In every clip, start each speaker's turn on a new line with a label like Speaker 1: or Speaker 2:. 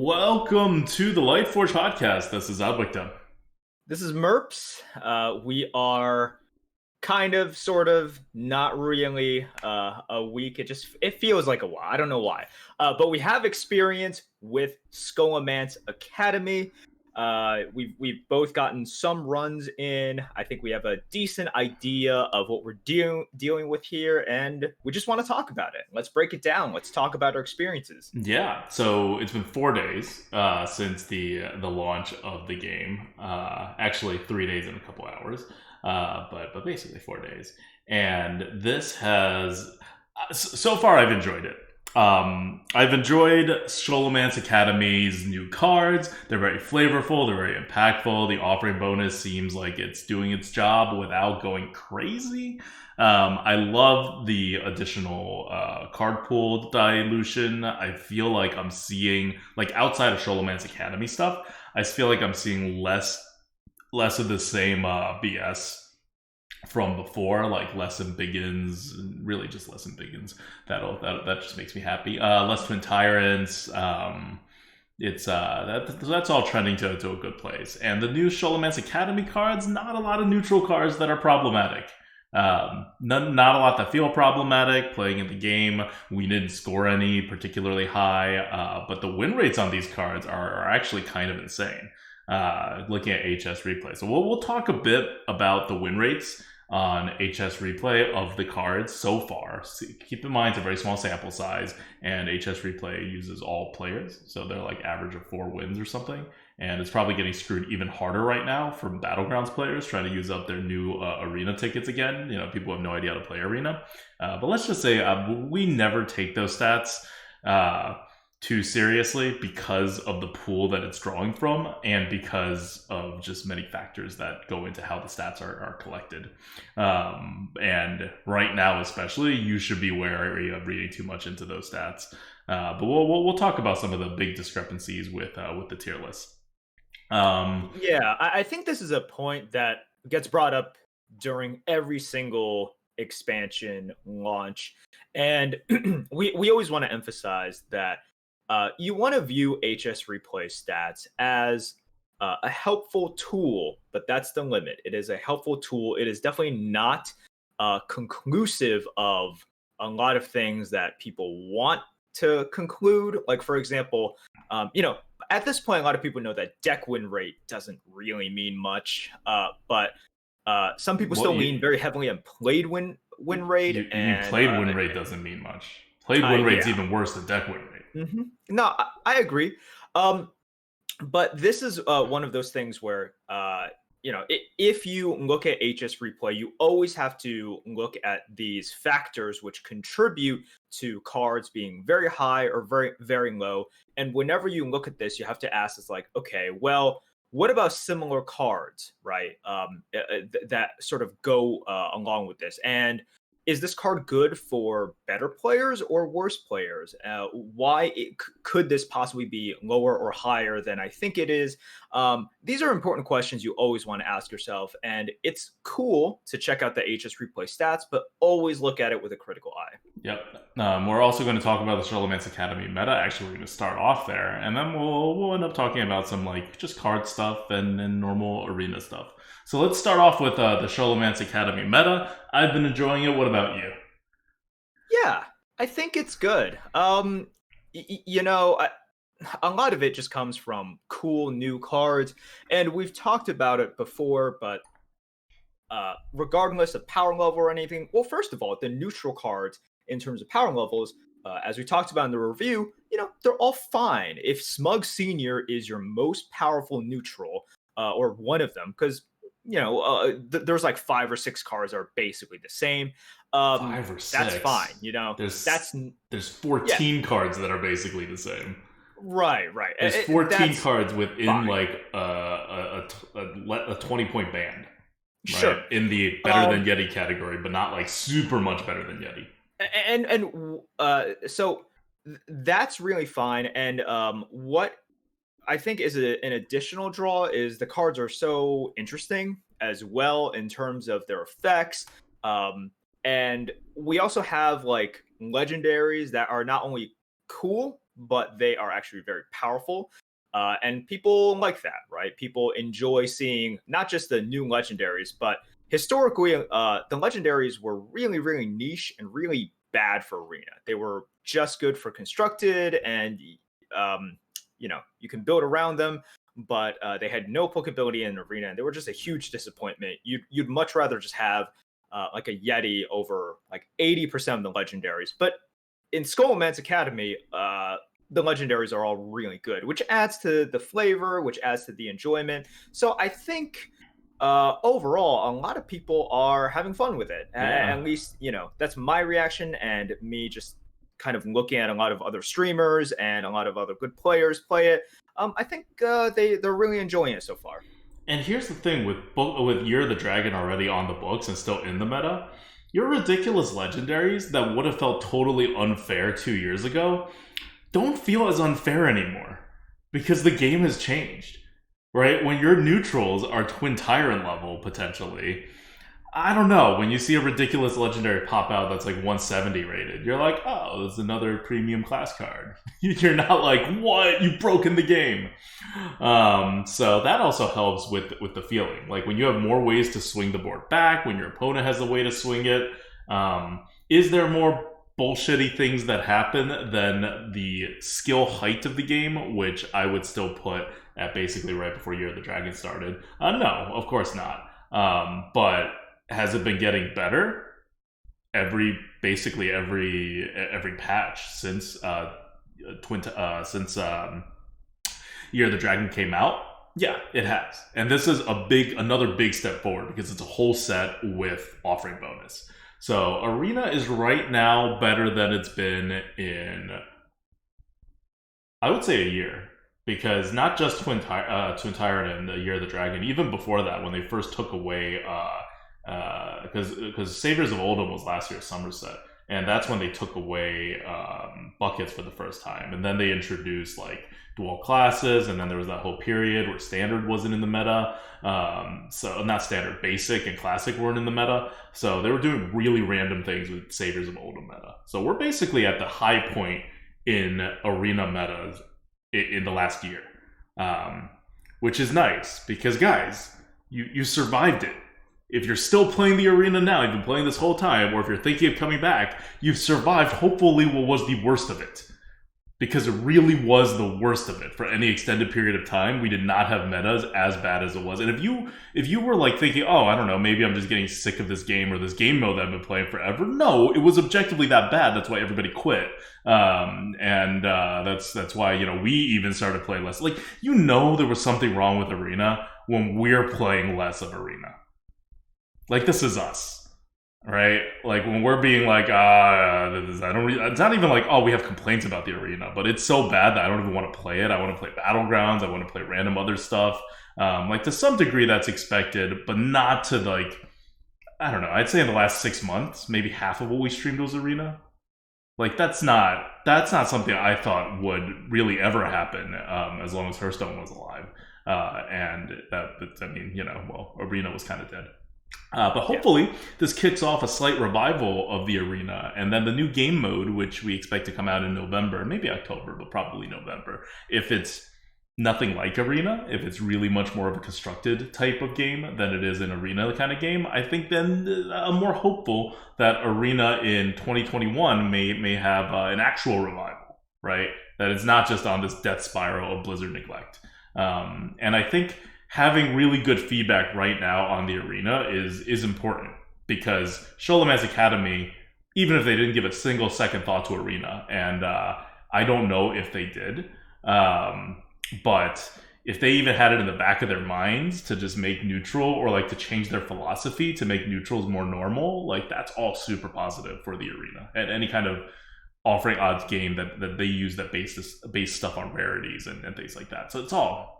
Speaker 1: Welcome to the Lightforge podcast. This is Albictum.
Speaker 2: This is Merps. We are sort of, not really a week. It feels like a while. I don't know why. But we have experience with Scholomance Academy. We've both gotten some runs in. I think we have a decent idea of what we're dealing with here, and we just want to talk about it. Let's break it down. Let's talk about our experiences.
Speaker 1: Yeah, so it's been 4 days since the launch of the game. Actually, 3 days and a couple hours, but basically 4 days. And this has so far I've enjoyed it. I've enjoyed Scholomance Academy's new cards. They're very flavorful. They're very impactful. The offering bonus seems like it's doing its job without going crazy. I love the additional card pool dilution. I feel like I'm seeing, like, outside of Scholomance Academy stuff, I feel like I'm seeing less of the same BS from before, like less Biggins, really just less Biggins. That just makes me happy. Less Twin Tyrants. That's all trending to a good place. And the new Scholomance Academy cards, not a lot of neutral cards that are problematic. Not a lot that feel problematic playing in the game. We didn't score any particularly high, but the win rates on these cards are actually kind of insane. Looking at HS replay, so we'll talk a bit about the win rates on HS replay of the cards so far. Keep in mind it's a very small sample size, and HS replay uses all players, so they're like average of 4 wins or something, and it's probably getting screwed even harder right now from Battlegrounds players trying to use up their new arena tickets again. You know, people have no idea how to play arena, but let's just say we never take those stats too seriously because of the pool that it's drawing from, and because of just many factors that go into how the stats are collected. And right now, especially, you should be wary of reading too much into those stats. But we'll talk about some of the big discrepancies with the tier list.
Speaker 2: I think this is a point that gets brought up during every single expansion launch, and we always want to emphasize that you want to view HS replay stats as a helpful tool, but that's the limit. It is a helpful tool. It is definitely not conclusive of a lot of things that people want to conclude. Like, for example, at this point, a lot of people know that deck win rate doesn't really mean much, but some people still lean very heavily on played win rate.
Speaker 1: You mean played win rate doesn't mean much. Played win rate's even worse than deck win rate.
Speaker 2: Mm-hmm. No, I agree. But this is one of those things where, if you look at HS replay, you always have to look at these factors which contribute to cards being very high or very, very low. And whenever you look at this, you have to ask, it's like, okay, well, what about similar cards, right? That sort of go along with this. And is this card good for better players or worse players? Why could this possibly be lower or higher than I think it is? These are important questions you always want to ask yourself, and it's cool to check out the HS replay stats, but always look at it with a critical eye.
Speaker 1: Yep. We're also going to talk about the Scholomance Academy meta. Actually, we're going to start off there, and then we'll end up talking about some just card stuff and normal arena stuff. So let's start off with the Scholomance Academy meta. I've been enjoying it. What about you?
Speaker 2: Yeah, I think it's good. A lot of it just comes from cool new cards, and we've talked about it before, but regardless of power level or anything, well, first of all, the neutral cards in terms of power levels, as we talked about in the review, they're all fine. If Smug Senior is your most powerful neutral, or one of them, because there's like 5 or 6 cards that are basically the same.
Speaker 1: 5 or 6.
Speaker 2: That's fine.
Speaker 1: There's 14 cards that are basically the same.
Speaker 2: Right.
Speaker 1: There's 14 cards within fine. Like a 20-point band. Right?
Speaker 2: Sure.
Speaker 1: In the better than Yeti category, but not like super much better than Yeti.
Speaker 2: So that's really fine. And what I think is an additional draw is the cards are so interesting as well in terms of their effects. And we also have like legendaries that are not only cool, but they are actually very powerful. And people like that, right? People enjoy seeing not just the new legendaries, but historically, the legendaries were really, really niche and really bad for Arena. They were just good for constructed, and um, you can build around them, but they had no applicability in Arena, and they were just a huge disappointment. You'd much rather just have like a Yeti over like 80% of the legendaries. But in Scholomance Academy, the legendaries are all really good, which adds to the flavor, which adds to the enjoyment. So I think overall, a lot of people are having fun with it.
Speaker 1: Yeah.
Speaker 2: At least, that's my reaction, and me just kind of looking at a lot of other streamers and a lot of other good players play it. I think they're really enjoying it so far.
Speaker 1: And here's the thing with Year of the Dragon already on the books and still in the meta, your ridiculous legendaries that would have felt totally unfair 2 years ago don't feel as unfair anymore because the game has changed, right? When your neutrals are Twin Tyrant level potentially, I don't know. When you see a ridiculous legendary pop out that's like 170 rated, you're like, oh, there's another premium class card. You're not like, what? You've broken the game. So that also helps with the feeling. Like when you have more ways to swing the board back, when your opponent has a way to swing it, is there more bullshitty things that happen than the skill height of the game, which I would still put at basically right before Year of the Dragon started? No, of course not. But has it been getting better basically every patch since Year of the Dragon came out? Yeah, it has. And this is another big step forward because it's a whole set with offering bonus. So Arena is right now better than it's been in, I would say, a year. Because not just Twin Tyrant and the Year of the Dragon, even before that, when they first took away, because Saviors of Oldham was last year's Somerset, and that's when they took away buckets for the first time, and then they introduced like dual classes, and then there was that whole period where Standard wasn't in the meta, so not Standard, Basic and Classic weren't in the meta, so they were doing really random things with Saviors of Oldham meta. So we're basically at the high point in Arena metas in the last year, which is nice because guys, you survived it. If you're still playing the Arena now, you've been playing this whole time, or if you're thinking of coming back, you've survived hopefully what was the worst of it. Because it really was the worst of it for any extended period of time. We did not have metas as bad as it was. And if you were like thinking, oh, I don't know, maybe I'm just getting sick of this game or this game mode that I've been playing forever. No, it was objectively that bad. That's why everybody quit. That's why, we even started playing less. Like, there was something wrong with Arena when we're playing less of Arena. Like, this is us. Right? Like when we're being like, it's not even like, oh, we have complaints about the Arena, but it's so bad that I don't even want to play it. I want to play Battlegrounds. I want to play random other stuff. Like to some degree that's expected, but not to like, I don't know. I'd say in the last 6 months, maybe half of what we streamed was Arena. Like that's not something I thought would really ever happen as long as Hearthstone was alive. Arena was kind of dead. But hopefully this kicks off a slight revival of the Arena, and then the new game mode, which we expect to come out in November, maybe October, but probably November. If it's nothing like Arena, if it's really much more of a constructed type of game than it is an Arena kind of game, I think then I'm more hopeful that Arena in 2021 may have an actual revival, right? That it's not just on this death spiral of Blizzard neglect. And I think having really good feedback right now on the Arena is important because Scholomance Academy, even if they didn't give a single second thought to Arena, and I don't know if they did, but if they even had it in the back of their minds to just make neutral or like to change their philosophy to make neutrals more normal, like that's all super positive for the Arena and any kind of offering odds game that they use that base stuff on rarities and things like that. So it's all.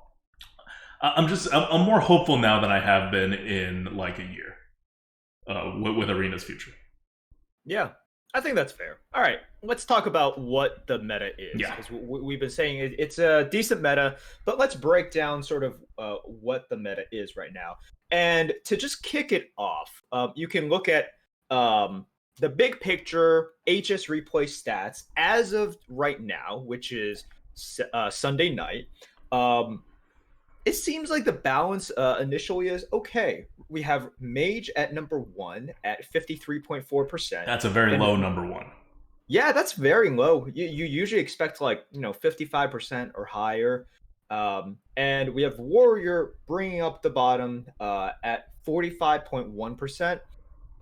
Speaker 1: I'm more hopeful now than I have been in like a year with Arena's future.
Speaker 2: Yeah, I think that's fair. All right, let's talk about what the meta is.
Speaker 1: Yeah.
Speaker 2: Because we've been saying it's a decent meta, but let's break down sort of what the meta is right now. And to just kick it off, you can look at the big picture HS replay stats as of right now, which is Sunday night. It seems like the balance initially is okay. We have Mage at number 1 at 53.4%.
Speaker 1: That's a very low number 1.
Speaker 2: Yeah, that's very low. You usually expect like 55% or higher. And we have Warrior bringing up the bottom at 45.1%.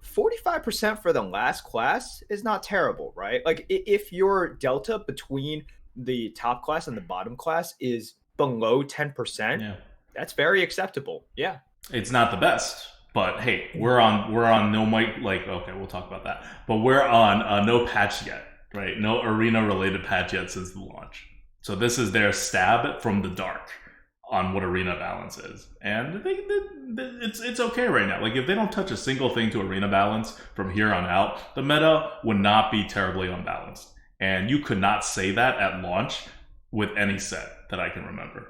Speaker 2: 45% for the last class is not terrible, right? Like if your delta between the top class and the bottom class is below 10%,
Speaker 1: Yeah.
Speaker 2: that's very acceptable. Yeah.
Speaker 1: It's not the best, but hey, we're on no mic, like, okay, we'll talk about that. But we're on no patch yet, right? No arena related patch yet since the launch. So this is their stab from the dark on what arena balance is, and it's okay right now. Like if they don't touch a single thing to arena balance from here on out, the meta would not be terribly unbalanced, and you could not say that at launch with any set that I can remember.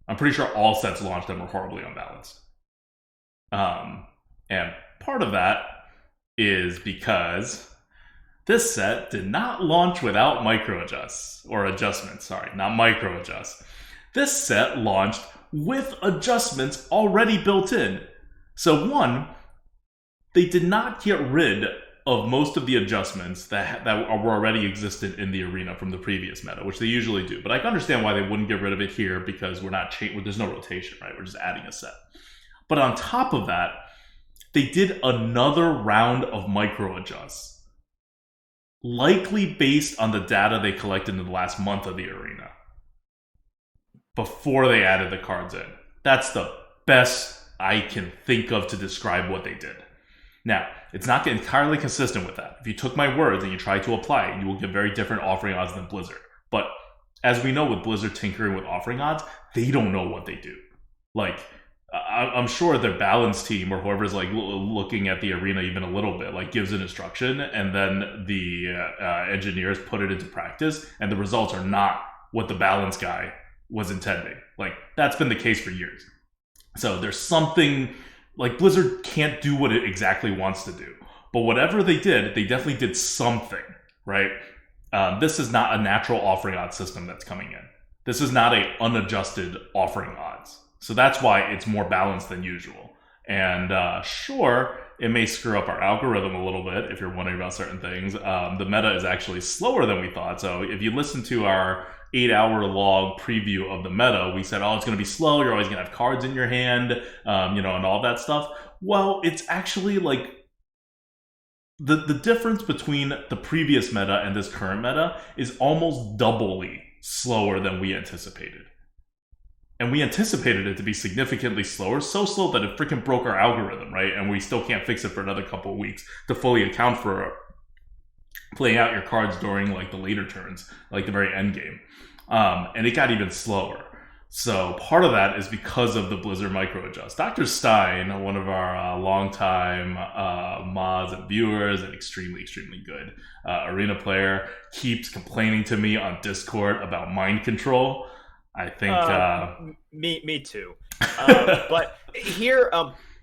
Speaker 1: I'm pretty sure all sets launched them were horribly unbalanced, and part of that is because this set did not launch without micro adjusts or adjustments. Sorry, not micro adjusts. This set launched with adjustments already built in. So one, they did not get rid of most of the adjustments that were already existed in the arena from the previous meta, which they usually do. But I can understand why they wouldn't get rid of it here because there's no rotation, right? We're just adding a set. But on top of that, they did another round of micro adjusts, likely based on the data they collected in the last month of the arena, before they added the cards in. That's the best I can think of to describe what they did. Now, it's not entirely consistent with that. If you took my words and you try to apply it, you will get very different offering odds than Blizzard. But as we know with Blizzard tinkering with offering odds, they don't know what they do. Like, I'm sure their balance team or whoever's like looking at the arena even a little bit, like gives an instruction, and then the engineers put it into practice, and the results are not what the balance guy was intending. Like that's been the case for years. So there's something like Blizzard can't do what it exactly wants to do, but whatever they did, they definitely did something, right? This is not a natural offering odds system that's coming in. This is not a unadjusted offering odds. So that's why it's more balanced than usual. And sure, it may screw up our algorithm a little bit if you're wondering about certain things. The meta is actually slower than we thought. So if you listen to our 8-hour long preview of the meta, we said, oh, it's going to be slow. You're always going to have cards in your hand, and all that stuff. Well, it's actually like the difference between the previous meta and this current meta is almost doubly slower than we anticipated. And we anticipated it to be significantly slower, so slow that it freaking broke our algorithm, right? And we still can't fix it for another couple of weeks to fully account for playing out your cards during like the later turns, like the very end game. And it got even slower. So part of that is because of the Blizzard micro adjust. Dr. Stein, one of our longtime mods and viewers, and extremely, extremely good arena player, keeps complaining to me on Discord about mind control. I think
Speaker 2: me too. But here,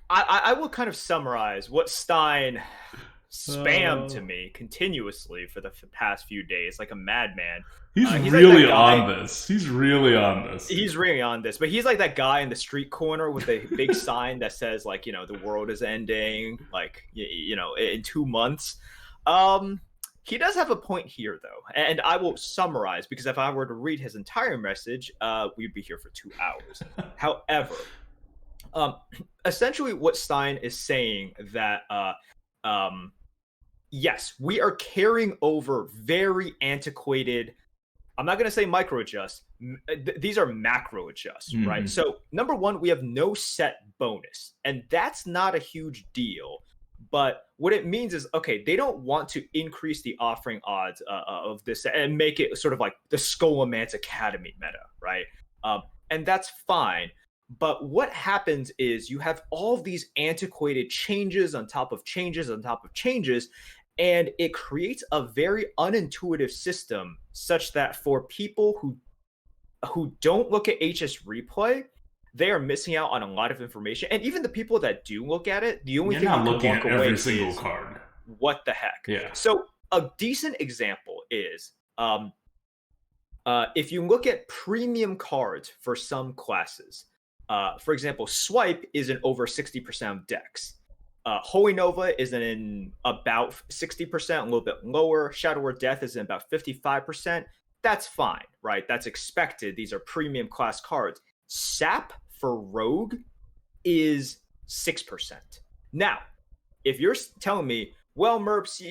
Speaker 2: I will kind of summarize what Stein spammed to me continuously for the past few days, like a madman.
Speaker 1: He's really on this. He's really on this.
Speaker 2: He's really on this. But he's like that guy in the street corner with a big sign that says, like, the world is ending, like, in 2 months. He does have a point here, though, and I will summarize, because if I were to read his entire message, we'd be here for 2 hours. However, essentially what Stein is saying that, yes, we are carrying over very antiquated, I'm not going to say micro adjust, these are macro adjusts, right? So, number one, we have no set bonus, and that's not a huge deal. But what it means is, okay, they don't want to increase the offering odds of this and make it sort of like the Scholomance Academy meta, right? And that's fine. But what happens is you have all these antiquated changes on top of changes on top of changes, and it creates a very unintuitive system such that for people who don't look at HS replay, they are missing out on a lot of information. And even the people that do look at it, the only thing
Speaker 1: you're not
Speaker 2: you can
Speaker 1: looking
Speaker 2: walk
Speaker 1: at every
Speaker 2: away
Speaker 1: single
Speaker 2: is,
Speaker 1: card.
Speaker 2: what the heck?
Speaker 1: Yeah.
Speaker 2: So a decent example is if you look at premium cards for some classes, for example, Swipe is in over 60% of decks. Holy Nova is in about 60%, a little bit lower. Shadow or Death is in about 55%. That's fine, right? That's expected. These are premium class cards. Sap for Rogue is 6%. Now, if you're telling me, well, Merps,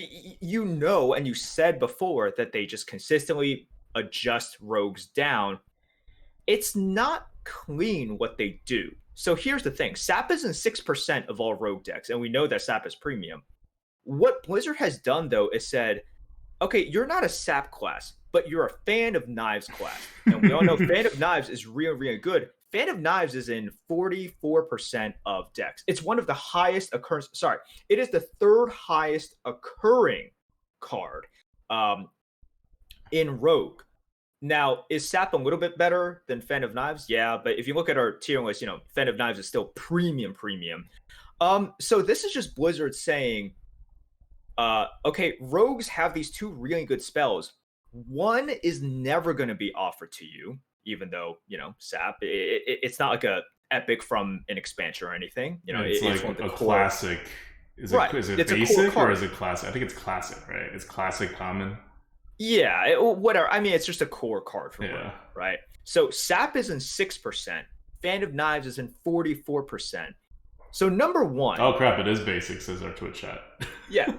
Speaker 2: you know, and you said before that they just consistently adjust rogues down, it's not clean what they do. So here's the thing. Sap is in 6% of all rogue decks, and we know that Sap is premium. What Blizzard has done, though, is said, okay, you're not a Sap class, but you're a Fan of Knives class. And we all know Fan of Knives is really, really good. Fan of Knives is in 44% of decks. It's one of the highest occurrence. Sorry, it is the third highest occurring card in Rogue. Now, is Sap a little bit better than Fan of Knives? Yeah, but if you look at our tier list, you know, Fan of Knives is still premium. So this is just Blizzard saying, okay, rogues have these two really good spells. One is never going to be offered to you, even though, you know, Sap, it's not like a epic from an expansion or anything. You know,
Speaker 1: it's
Speaker 2: it's
Speaker 1: like
Speaker 2: one of the
Speaker 1: a
Speaker 2: core...
Speaker 1: classic. Is it
Speaker 2: it's
Speaker 1: basic or is it classic? I think it's classic, right? It's classic common.
Speaker 2: Yeah, whatever. I mean, it's just a core card for Rogue, right? So Sap is in 6%. Fan of Knives is in 44%. So number one.
Speaker 1: Oh crap! It is basic, says our Twitch chat.
Speaker 2: Yeah.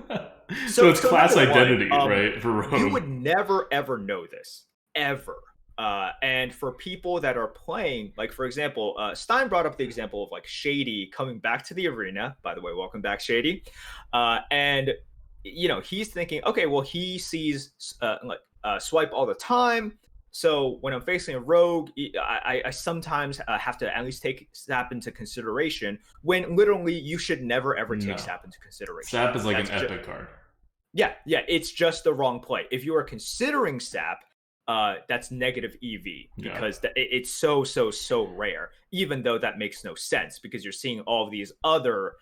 Speaker 1: So it's class identity, right? For Rogue.
Speaker 2: You would never ever know this ever. And for people that are playing, like for example, Stein brought up the example of like Shady coming back to the arena. By the way, welcome back, Shady. And you know, he's thinking, okay, well, he sees Swipe all the time. So when I'm facing a rogue, I sometimes have to at least take Sap into consideration, when literally you should never ever take Sap into consideration.
Speaker 1: Sap is like an epic card.
Speaker 2: Yeah, it's just the wrong play. If you are considering Sap, that's negative EV because it's so rare, even though that makes no sense because you're seeing all of these other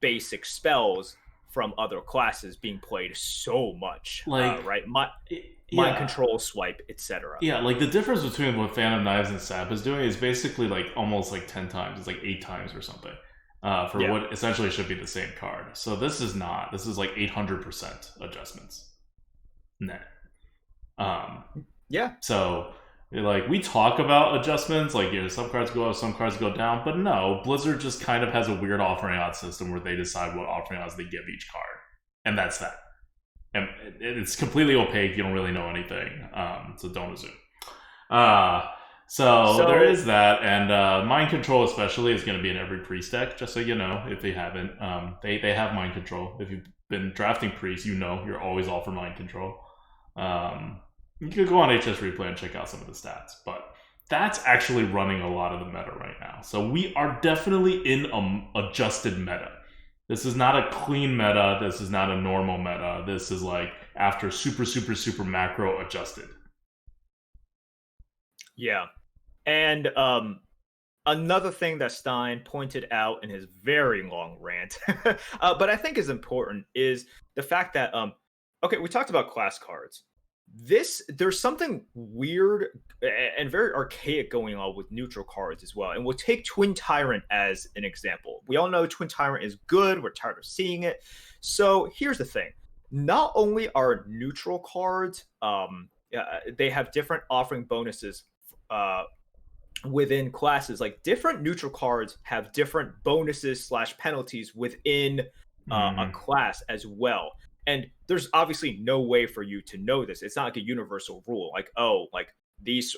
Speaker 2: basic spells from other classes being played so much,
Speaker 1: like
Speaker 2: right? Mind control, Swipe, etc.
Speaker 1: Yeah, like the difference between what Fan of Knives and Sap is doing is basically like almost like 10 times. It's like 8 times or something for what essentially should be the same card. So this is not. This is like 800% adjustments net. So like we talk about adjustments, like some cards go up, some cards go down, but no, Blizzard just kind of has a weird offering odds system where they decide what offering odds they give each card, and that's that. And it's completely opaque. You don't really know anything, so don't assume. So there is that, and Mind Control especially is going to be in every priest deck, just so you know, if they haven't. They have Mind Control. If you've been drafting priests, you know you're always all for Mind Control. You could go on HS Replay and check out some of the stats, but that's actually running a lot of the meta right now. So we are definitely in adjusted meta. This is not a clean meta. This is not a normal meta. This is like after super macro adjusted.
Speaker 2: Yeah. And another thing that Stein pointed out in his very long rant, but I think is important, is the fact that, okay, we talked about class cards. There's something weird and very archaic going on with neutral cards as well. And we'll take Twin Tyrant as an example. We all know Twin Tyrant is good. We're tired of seeing it. So here's the thing. Not only are neutral cards, they have different offering bonuses within classes. Like different neutral cards have different bonuses / penalties within a class as well. And there's obviously no way for you to know this. It's not like a universal rule. Like, oh, like these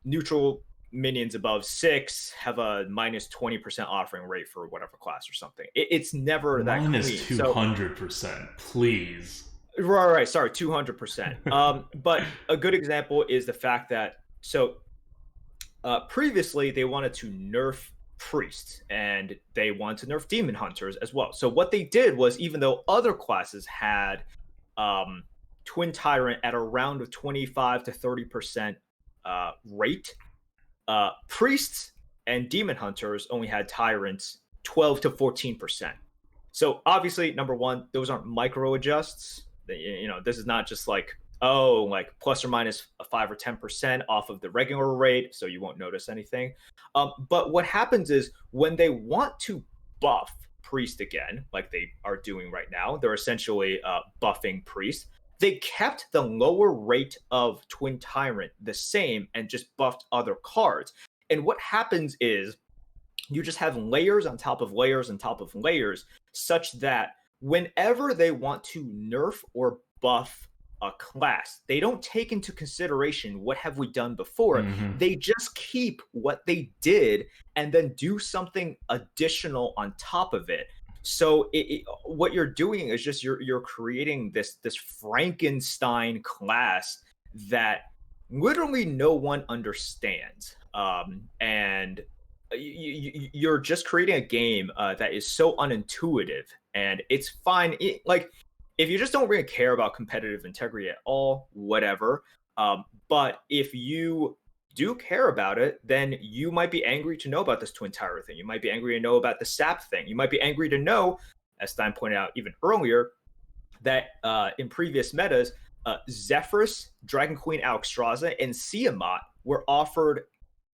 Speaker 2: neutral minions above 6 have a minus 20% offering rate for whatever class or something. It's never that
Speaker 1: minus
Speaker 2: clean.
Speaker 1: 200%, please.
Speaker 2: Right. Sorry, 200%. But a good example is the fact that previously they wanted to nerf priests and they wanted to nerf demon hunters as well. So what they did was, even though other classes had Twin Tyrant at around a 25 to 30% rate, priests and demon hunters only had tyrants 12 to 14%. So obviously, number one, those aren't micro adjusts. This is not just like, oh, like plus or minus 5 or 10% off of the regular rate, so you won't notice anything. But what happens is when they want to buff priest again, like they are doing right now, they're essentially buffing priest. They kept the lower rate of Twin Tyrant the same and just buffed other cards. And what happens is you just have layers on top of layers on top of layers, such that whenever they want to nerf or buff a class, they don't take into consideration what have we done before. They just keep what they did and then do something additional on top of it. So what you're doing is just you're creating this Frankenstein class that literally no one understands, and you're just creating a game that is so unintuitive, and it's fine. Like, if you just don't really care about competitive integrity at all, whatever. But if you do care about it, then you might be angry to know about this Twin Tower thing. You might be angry to know about the SAP thing. You might be angry to know, as Stein pointed out even earlier, that in previous metas, Zephrys, Dragon Queen Alexstrasza, and Siamat were offered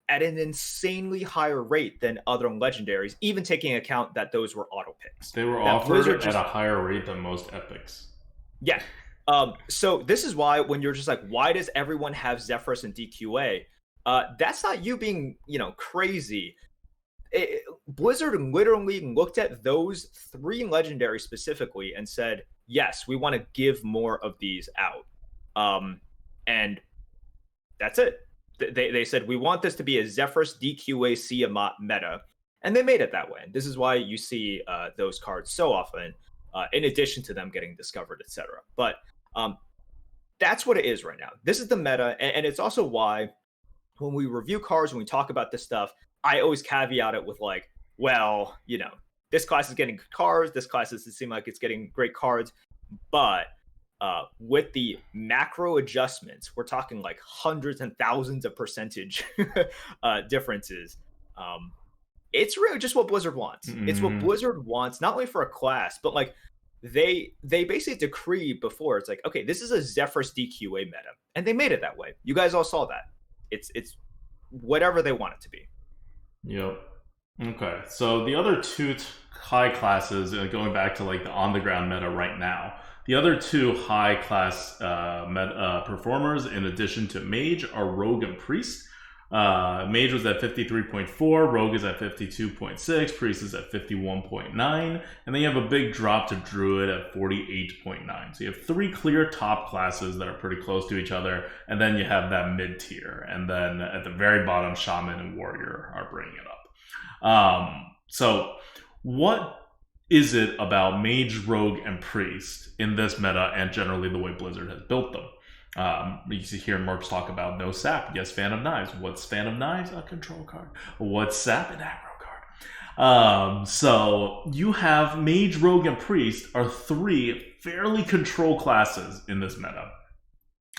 Speaker 2: at an insanely higher rate than other legendaries, even taking account that those were auto picks.
Speaker 1: They were offered at a higher rate than most epics.
Speaker 2: Yeah. So this is why when you're just like, why does everyone have Zephrys and DQA? That's not you being, crazy. Blizzard literally looked at those 3 legendaries specifically and said, yes, we want to give more of these out. And that's it. They said, we want this to be a Zephrys DQA Siamat meta. And they made it that way. This is why you see those cards so often, in addition to them getting discovered, etc. But that's what it is right now. This is the meta. And it's also why when we review cards, when we talk about this stuff, I always caveat it with like, well, this class is getting good cards. This class doesn't seem like it's getting great cards. But with the macro adjustments, we're talking like hundreds and thousands of percentage differences. It's really just what Blizzard wants. It's what Blizzard wants, not only for a class, but like they basically decreed before. It's like, okay, this is a Zephrys DQA meta, and they made it that way. You guys all saw that. It's whatever they want it to be.
Speaker 1: Yep. Okay. So the other 2 high classes, going back to like the on the ground meta right now, the other 2 high class performers, in addition to Mage, are Rogue and Priest. Mage was at 53.4, Rogue is at 52.6, Priest is at 51.9, and then you have a big drop to Druid at 48.9. So you have 3 clear top classes that are pretty close to each other, and then you have that mid tier, and then at the very bottom, Shaman and Warrior are bringing it up. So what is it about Mage, Rogue, and Priest in this meta, and generally the way Blizzard has built them? You see here Merps talk about no sap. Yes, Fan of Knives. What's Fan of Knives? A control card. What's sap? An aggro card. So you have Mage, Rogue, and Priest are 3 fairly control classes in this meta.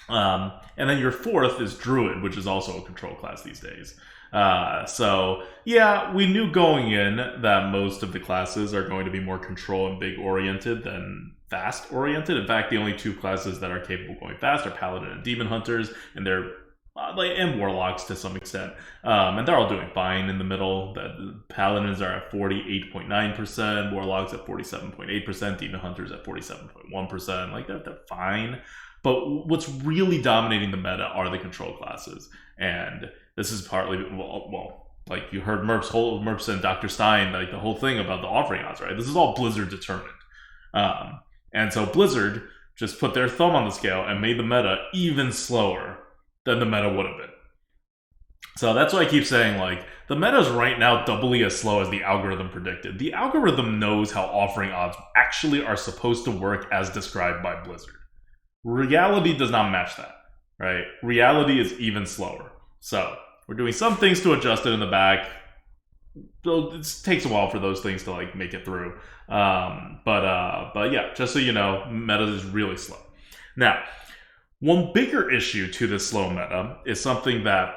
Speaker 1: And then your 4th is Druid, which is also a control class these days. So yeah, we knew going in that most of the classes are going to be more control and big oriented than fast oriented. In fact, the only 2 classes that are capable of going fast are Paladin and Demon Hunters, and they're and Warlocks to some extent. And they're all doing fine in the middle. The Paladins are at 48.9%, Warlocks at 47.8%, Demon Hunters at 47.1%. Like they're fine. But what's really dominating the meta are the control classes, and this is partly well, like you heard Merps and Dr. Stein, like the whole thing about the offering odds, right? This is all Blizzard determined, and so Blizzard just put their thumb on the scale and made the meta even slower than the meta would have been. So that's why I keep saying, like, the meta is right now doubly as slow as the algorithm predicted. The algorithm knows how offering odds actually are supposed to work as described by Blizzard. Reality does not match that, right? Reality is even slower. So we're doing some things to adjust it in the back. It takes a while for those things to like make it through. But yeah, just so you know, meta is really slow. Now, one bigger issue to this slow meta is something that,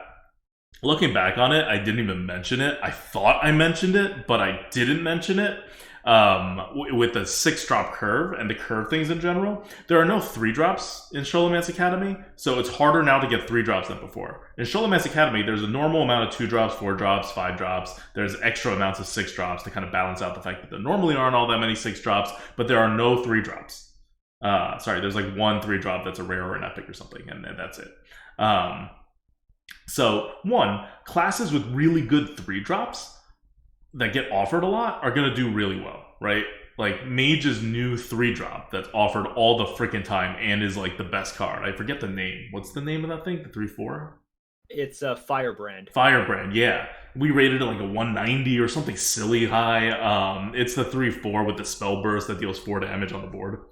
Speaker 1: looking back on it, I didn't even mention it. I thought I mentioned it, but I didn't mention it. with the 6-drop curve and the curve things in general, there are no 3-drops in Scholomance Academy, so it's harder now to get 3-drops than before. In Scholomance Academy, there's a normal amount of 2-drops, 4-drops, 5-drops. There's extra amounts of 6-drops to kind of balance out the fact that there normally aren't all that many 6-drops, but there are no 3-drops. There's like one 3-drop that's a rare or an epic or something, and that's it. So, one, classes with really good 3-drops that get offered a lot are going to do really well, right? Like Mage's new 3-drop that's offered all the freaking time and is like the best card. I forget the name. What's the name of that thing? The 3/4?
Speaker 2: It's a Firebrand.
Speaker 1: Firebrand, yeah. We rated it like a 190 or something silly high. It's the 3/4 with the spell burst that deals 4 damage on the board.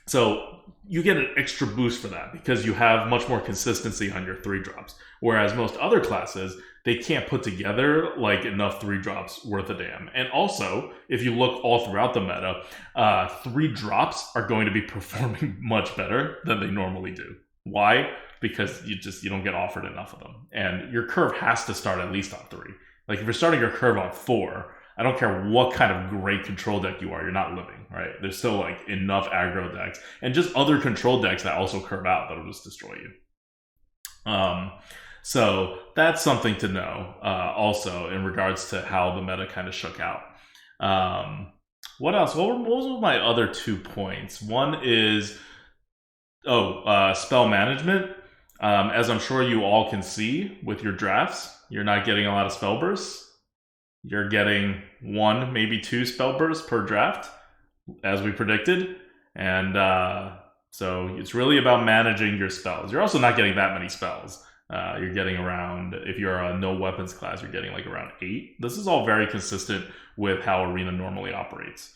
Speaker 1: So you get an extra boost for that because you have much more consistency on your 3-drops. Whereas most other classes, they can't put together like enough 3-drops worth a damn. And also, if you look all throughout the meta, 3-drops are going to be performing much better than they normally do. Why? Because you don't get offered enough of them. And your curve has to start at least on 3. Like if you're starting your curve on 4, I don't care what kind of great control deck you are, you're not living, right? There's still like enough aggro decks and just other control decks that also curve out that'll just destroy you. So that's something to know also in regards to how the meta kind of shook out. What else? What was my other 2 points? One is, spell management. As I'm sure you all can see with your drafts, you're not getting a lot of spell bursts. You're getting 1, maybe 2 spell bursts per draft, as we predicted. And so it's really about managing your spells. You're also not getting that many spells. You're getting around, if you're a no weapons class, you're getting like around 8. This is all very consistent with how Arena normally operates.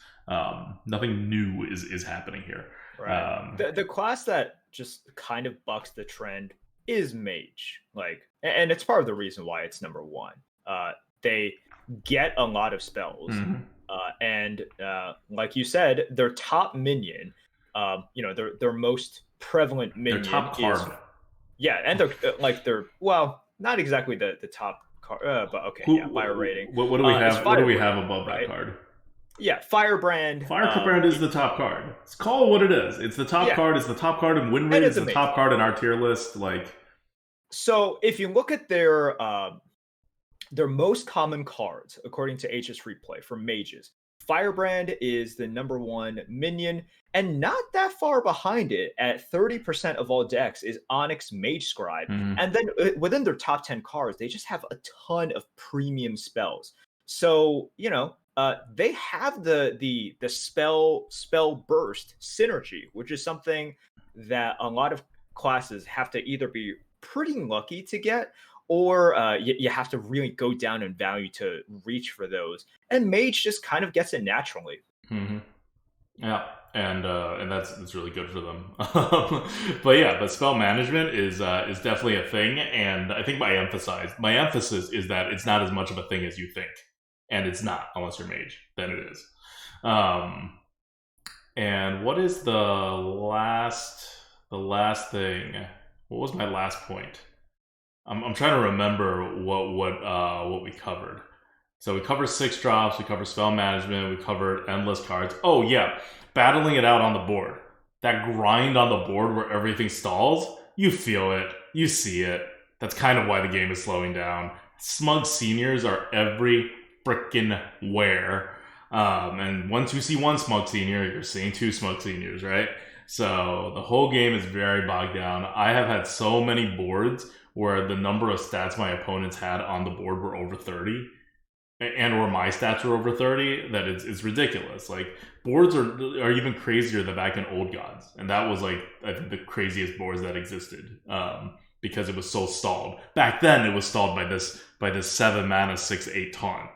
Speaker 1: Nothing new is happening here.
Speaker 2: Right. The class that just kind of bucks the trend is Mage. And it's part of the reason why it's number 1. They get a lot of spells. And like you said, their top minion, their most prevalent minion.
Speaker 1: Their top card.
Speaker 2: And they're well, not exactly the top card, but okay, fire rating.
Speaker 1: What do we have? What do we have above that card?
Speaker 2: Yeah, Firebrand.
Speaker 1: Firebrand is the top card. It's called what it is. It's the top card. It's the top card in win rate. It's the top card in our tier list.
Speaker 2: So if you look at their most common cards, according to HS Replay for mages, Firebrand is the number 1 minion, and not that far behind it at 30% of all decks is Onyx Mage Scribe. And then within their top 10 cards, they just have a ton of premium spells. So, they have the spell burst synergy, which is something that a lot of classes have to either be pretty lucky to get, or you have to really go down in value to reach for those. And Mage just kind of gets it naturally.
Speaker 1: Yeah, and that's really good for them. But spell management is definitely a thing, and I think my emphasis is that it's not as much of a thing as you think, and it's not unless you're Mage. Then it is. And what is the last thing? What was my last point? I'm trying to remember what we covered. So we covered 6-drops, we covered spell management, we covered endless cards. Oh yeah, battling it out on the board. That grind on the board where everything stalls, you feel it, you see it. That's kind of why the game is slowing down. Smug seniors are every frickin' where. And once you see one smug senior, you're seeing 2 smug seniors, right? So the whole game is very bogged down. I have had so many boards where the number of stats my opponents had on the board were over 30, and or my stats were over 30, that it's ridiculous. Like, boards are even crazier than back in Old Gods, and that was like, I think, the craziest boards that existed, because it was so stalled. Back then, it was stalled by this 7 mana 6/8 taunt.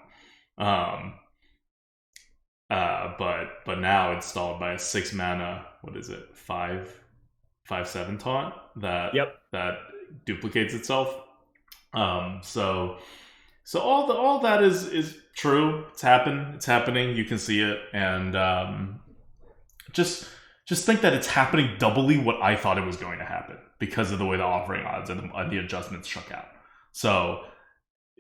Speaker 1: But now it's stalled by a 6 mana, what is it, 5/7 taunt that duplicates itself. So all that is true. It's happening. You can see it, and just think that it's happening doubly what I thought it was going to happen because of the way the offering odds and the adjustments shook out. So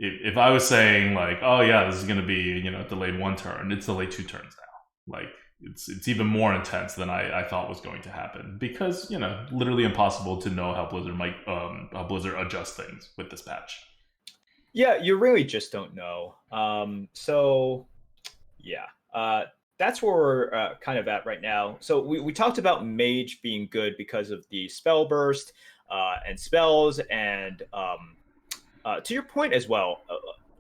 Speaker 1: if I was saying like, oh yeah, this is going to be delayed 1 turn, it's delayed 2 turns now. Like it's even more intense than I thought was going to happen because literally impossible to know how Blizzard adjusts things with this patch.
Speaker 2: Yeah, you really just don't know. So yeah, that's where we're kind of at right now. So we talked about Mage being good because of the spell burst and spells, and to your point as well,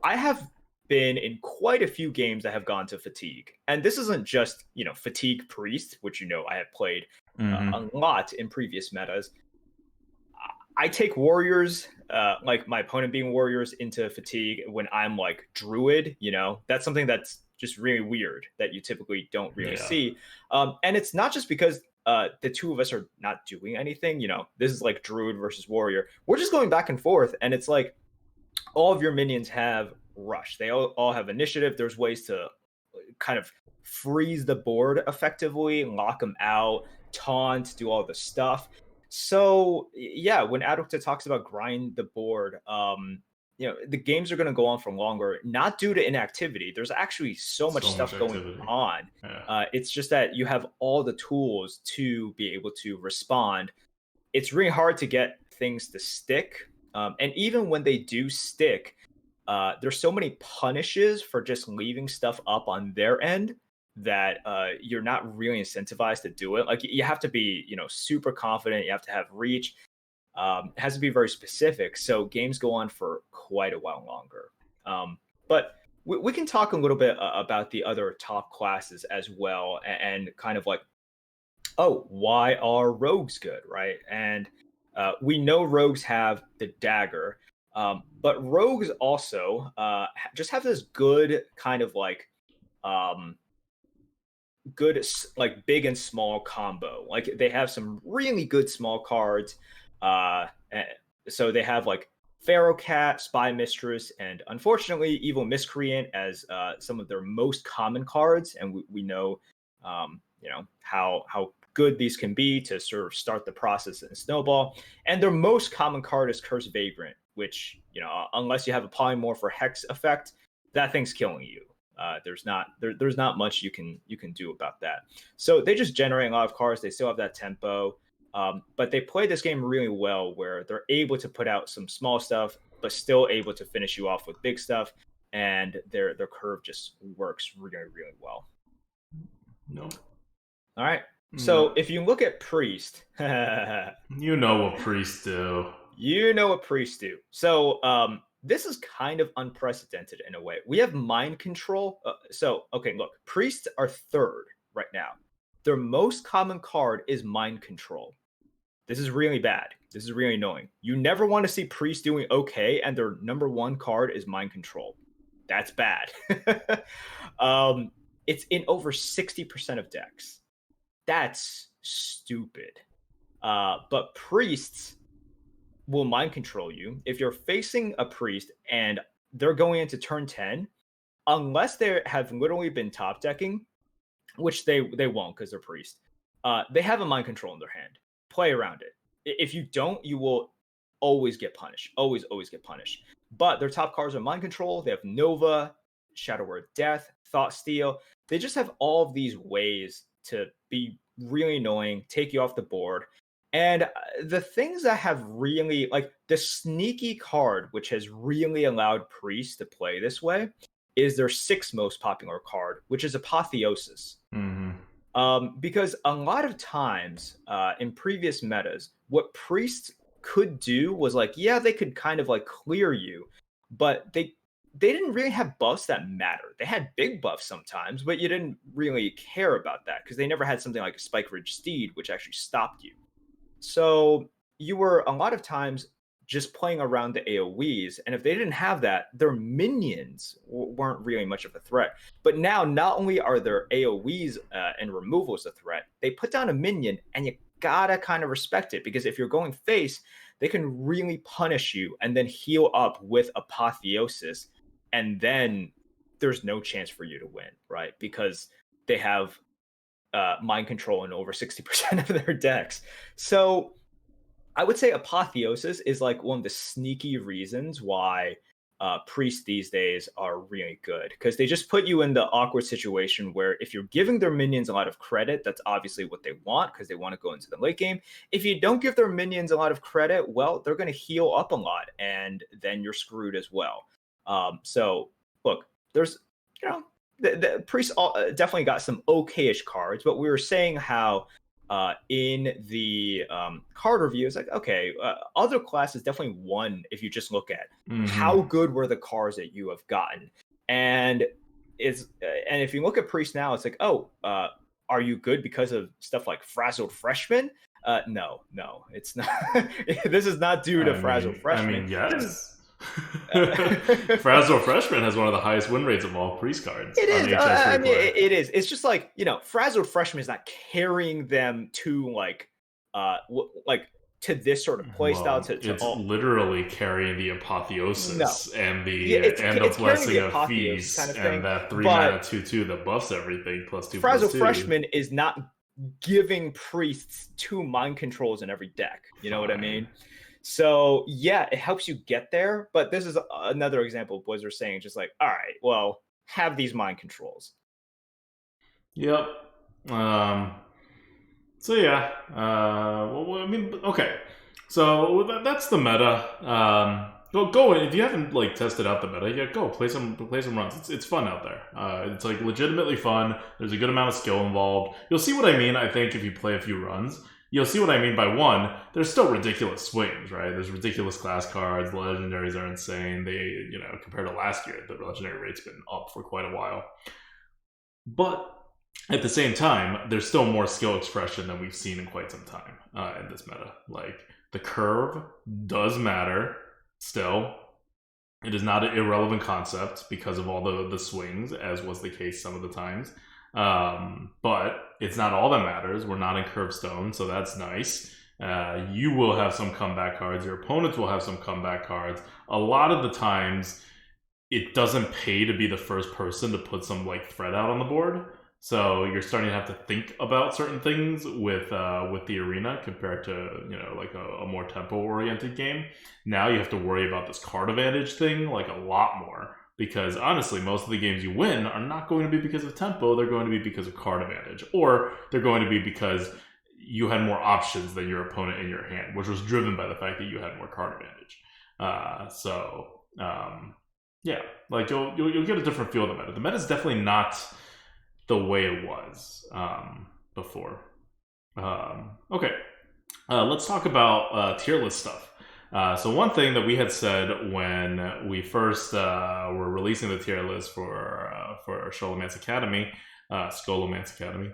Speaker 2: I have been in quite a few games that have gone to fatigue, and this isn't just fatigue priest, which I have played
Speaker 1: Mm-hmm.
Speaker 2: a lot in previous metas. I take warriors, like my opponent being warriors, into fatigue when I'm like druid. That's something that's just really weird that you typically don't really
Speaker 1: Yeah.
Speaker 2: see. And it's not just because the two of us are not doing anything. This is like druid versus warrior. We're just going back and forth, and it's like all of your minions have rush. They all have initiative. There's ways to kind of freeze the board effectively, lock them out, taunt, do all the stuff. So yeah, when Adokta talks about grind the board, the games are going to go on for longer, not due to inactivity. There's actually so much
Speaker 1: So much
Speaker 2: stuff going
Speaker 1: activity.
Speaker 2: on.
Speaker 1: Yeah.
Speaker 2: It's just that you have all the tools to be able to respond. It's really hard to get things to stick. And even when they do stick, there's so many punishes for just leaving stuff up on their end that you're not really incentivized to do it. Like you have to be, super confident. You have to have reach. It has to be very specific. So games go on for quite a while longer. But we can talk a little bit about the other top classes as well, and kind of like, oh, why are rogues good, right? And we know rogues have the dagger, but rogues also just have this good kind of like good like big and small combo. Like they have some really good small cards. So they have like Pharaoh Cat, Spy Mistress, and unfortunately Evil Miscreant as some of their most common cards, and we know how good these can be to sort of start the process and snowball. And their most common card is Curse Vagrant, which unless you have a polymorph or hex effect, that thing's killing you. There's not much you can do about that. So they just generate a lot of cards. They still have that tempo, but they play this game really well, where they're able to put out some small stuff, but still able to finish you off with big stuff. And their curve just works really really well.
Speaker 1: No.
Speaker 2: All right. So
Speaker 1: No.
Speaker 2: if you look at Priest,
Speaker 1: You know what priests do.
Speaker 2: you know what priests do. So this is kind of unprecedented in a way. We have mind control. Okay, look, priests are third right now. Their most common card is mind control. This is really bad. This is really annoying. You never want to see priests doing okay, and their number one card is mind control. That's bad. It's in over 60% of decks. That's stupid. But priests will mind control you if you're facing a priest and they're going into turn 10, unless they have literally been top decking, which they won't because they're priest. They have a mind control in their hand. Play around it. If you don't, you will always get punished. Always get punished. But their top cards are mind control. They have Nova, Shadow Word Death, Thought Steal. They just have all of these ways to be really annoying, take you off the board. And the things that have really, like the sneaky card, which has really allowed priests to play this way, is their sixth most popular card, which is Apotheosis.
Speaker 1: Mm-hmm.
Speaker 2: Because a lot of times in previous metas, what priests could do was like, yeah, they could kind of like clear you, but they didn't really have buffs that mattered. They had big buffs sometimes, but you didn't really care about that because they never had something like a Spike Ridge Steed, which actually stopped you. So you were a lot of times just playing around the AoEs, and if they didn't have that, their minions weren't really much of a threat. But now, not only are their AoEs and removals a threat, they put down a minion, and you gotta kind of respect it, because if you're going face, they can really punish you and then heal up with Apotheosis, and then there's no chance for you to win, right? Because they have mind control in over 60% of their decks. So I would say Apotheosis is like one of the sneaky reasons why priests these days are really good because they just put you in the awkward situation where if you're giving their minions a lot of credit, that's obviously what they want because they want to go into the late game. If you don't give their minions a lot of credit, well, they're going to heal up a lot, and then you're screwed as well. So look, there's the priests definitely got some okayish cards, but we were saying how in the card review, it's like, okay, other classes definitely won if you just look at how good were the cards that you have gotten. And if you look at Priest now, it's like, oh, are you good because of stuff like Frazzled Freshman? No, it's not. This is not due to Frazzled Freshman.
Speaker 1: I mean, yes. Frazzle Freshman has one of the highest win rates of all priest cards.
Speaker 2: It is. I mean, it is. It's just like, Frazzled Freshman is not carrying them to to this sort of playstyle.
Speaker 1: It's literally carrying the apotheosis and the blessing of feast kind of and that 3-mana 2/2 that buffs everything +2/+2.
Speaker 2: Frazzled Freshman is not giving priests 2 mind controls in every deck. You know what I mean? So yeah, it helps you get there, but this is another example of Blizzard saying just like, all right, well, have these mind controls.
Speaker 1: Yep. So yeah. Well, I mean, okay. So that's the meta. Go in if you haven't tested out the meta. Yeah, go play some runs. It's fun out there. It's legitimately fun. There's a good amount of skill involved. You'll see what I mean. I think if you play a few runs. You'll see what I mean by one, there's still ridiculous swings, right? There's ridiculous class cards. The legendaries are insane. They, compared to last year, the legendary rate's been up for quite a while. But at the same time, there's still more skill expression than we've seen in quite some time in this meta. The curve does matter still. It is not an irrelevant concept because of all the swings, as was the case some of the times. But it's not all that matters. We're not in Hearthstone, so that's nice. You will have some comeback cards. Your opponents will have some comeback cards. A lot of the times, it doesn't pay to be the first person to put some threat out on the board. So you're starting to have to think about certain things with the arena compared to a more tempo-oriented game. Now you have to worry about this card advantage thing a lot more. Because honestly, most of the games you win are not going to be because of tempo, they're going to be because of card advantage. Or they're going to be because you had more options than your opponent in your hand, which was driven by the fact that you had more card advantage. Yeah, you'll get a different feel of the meta. The meta is definitely not the way it was before. Okay, let's talk about tier list stuff. So one thing that we had said when we first were releasing the tier list for Scholomance Academy, Scholomance Academy,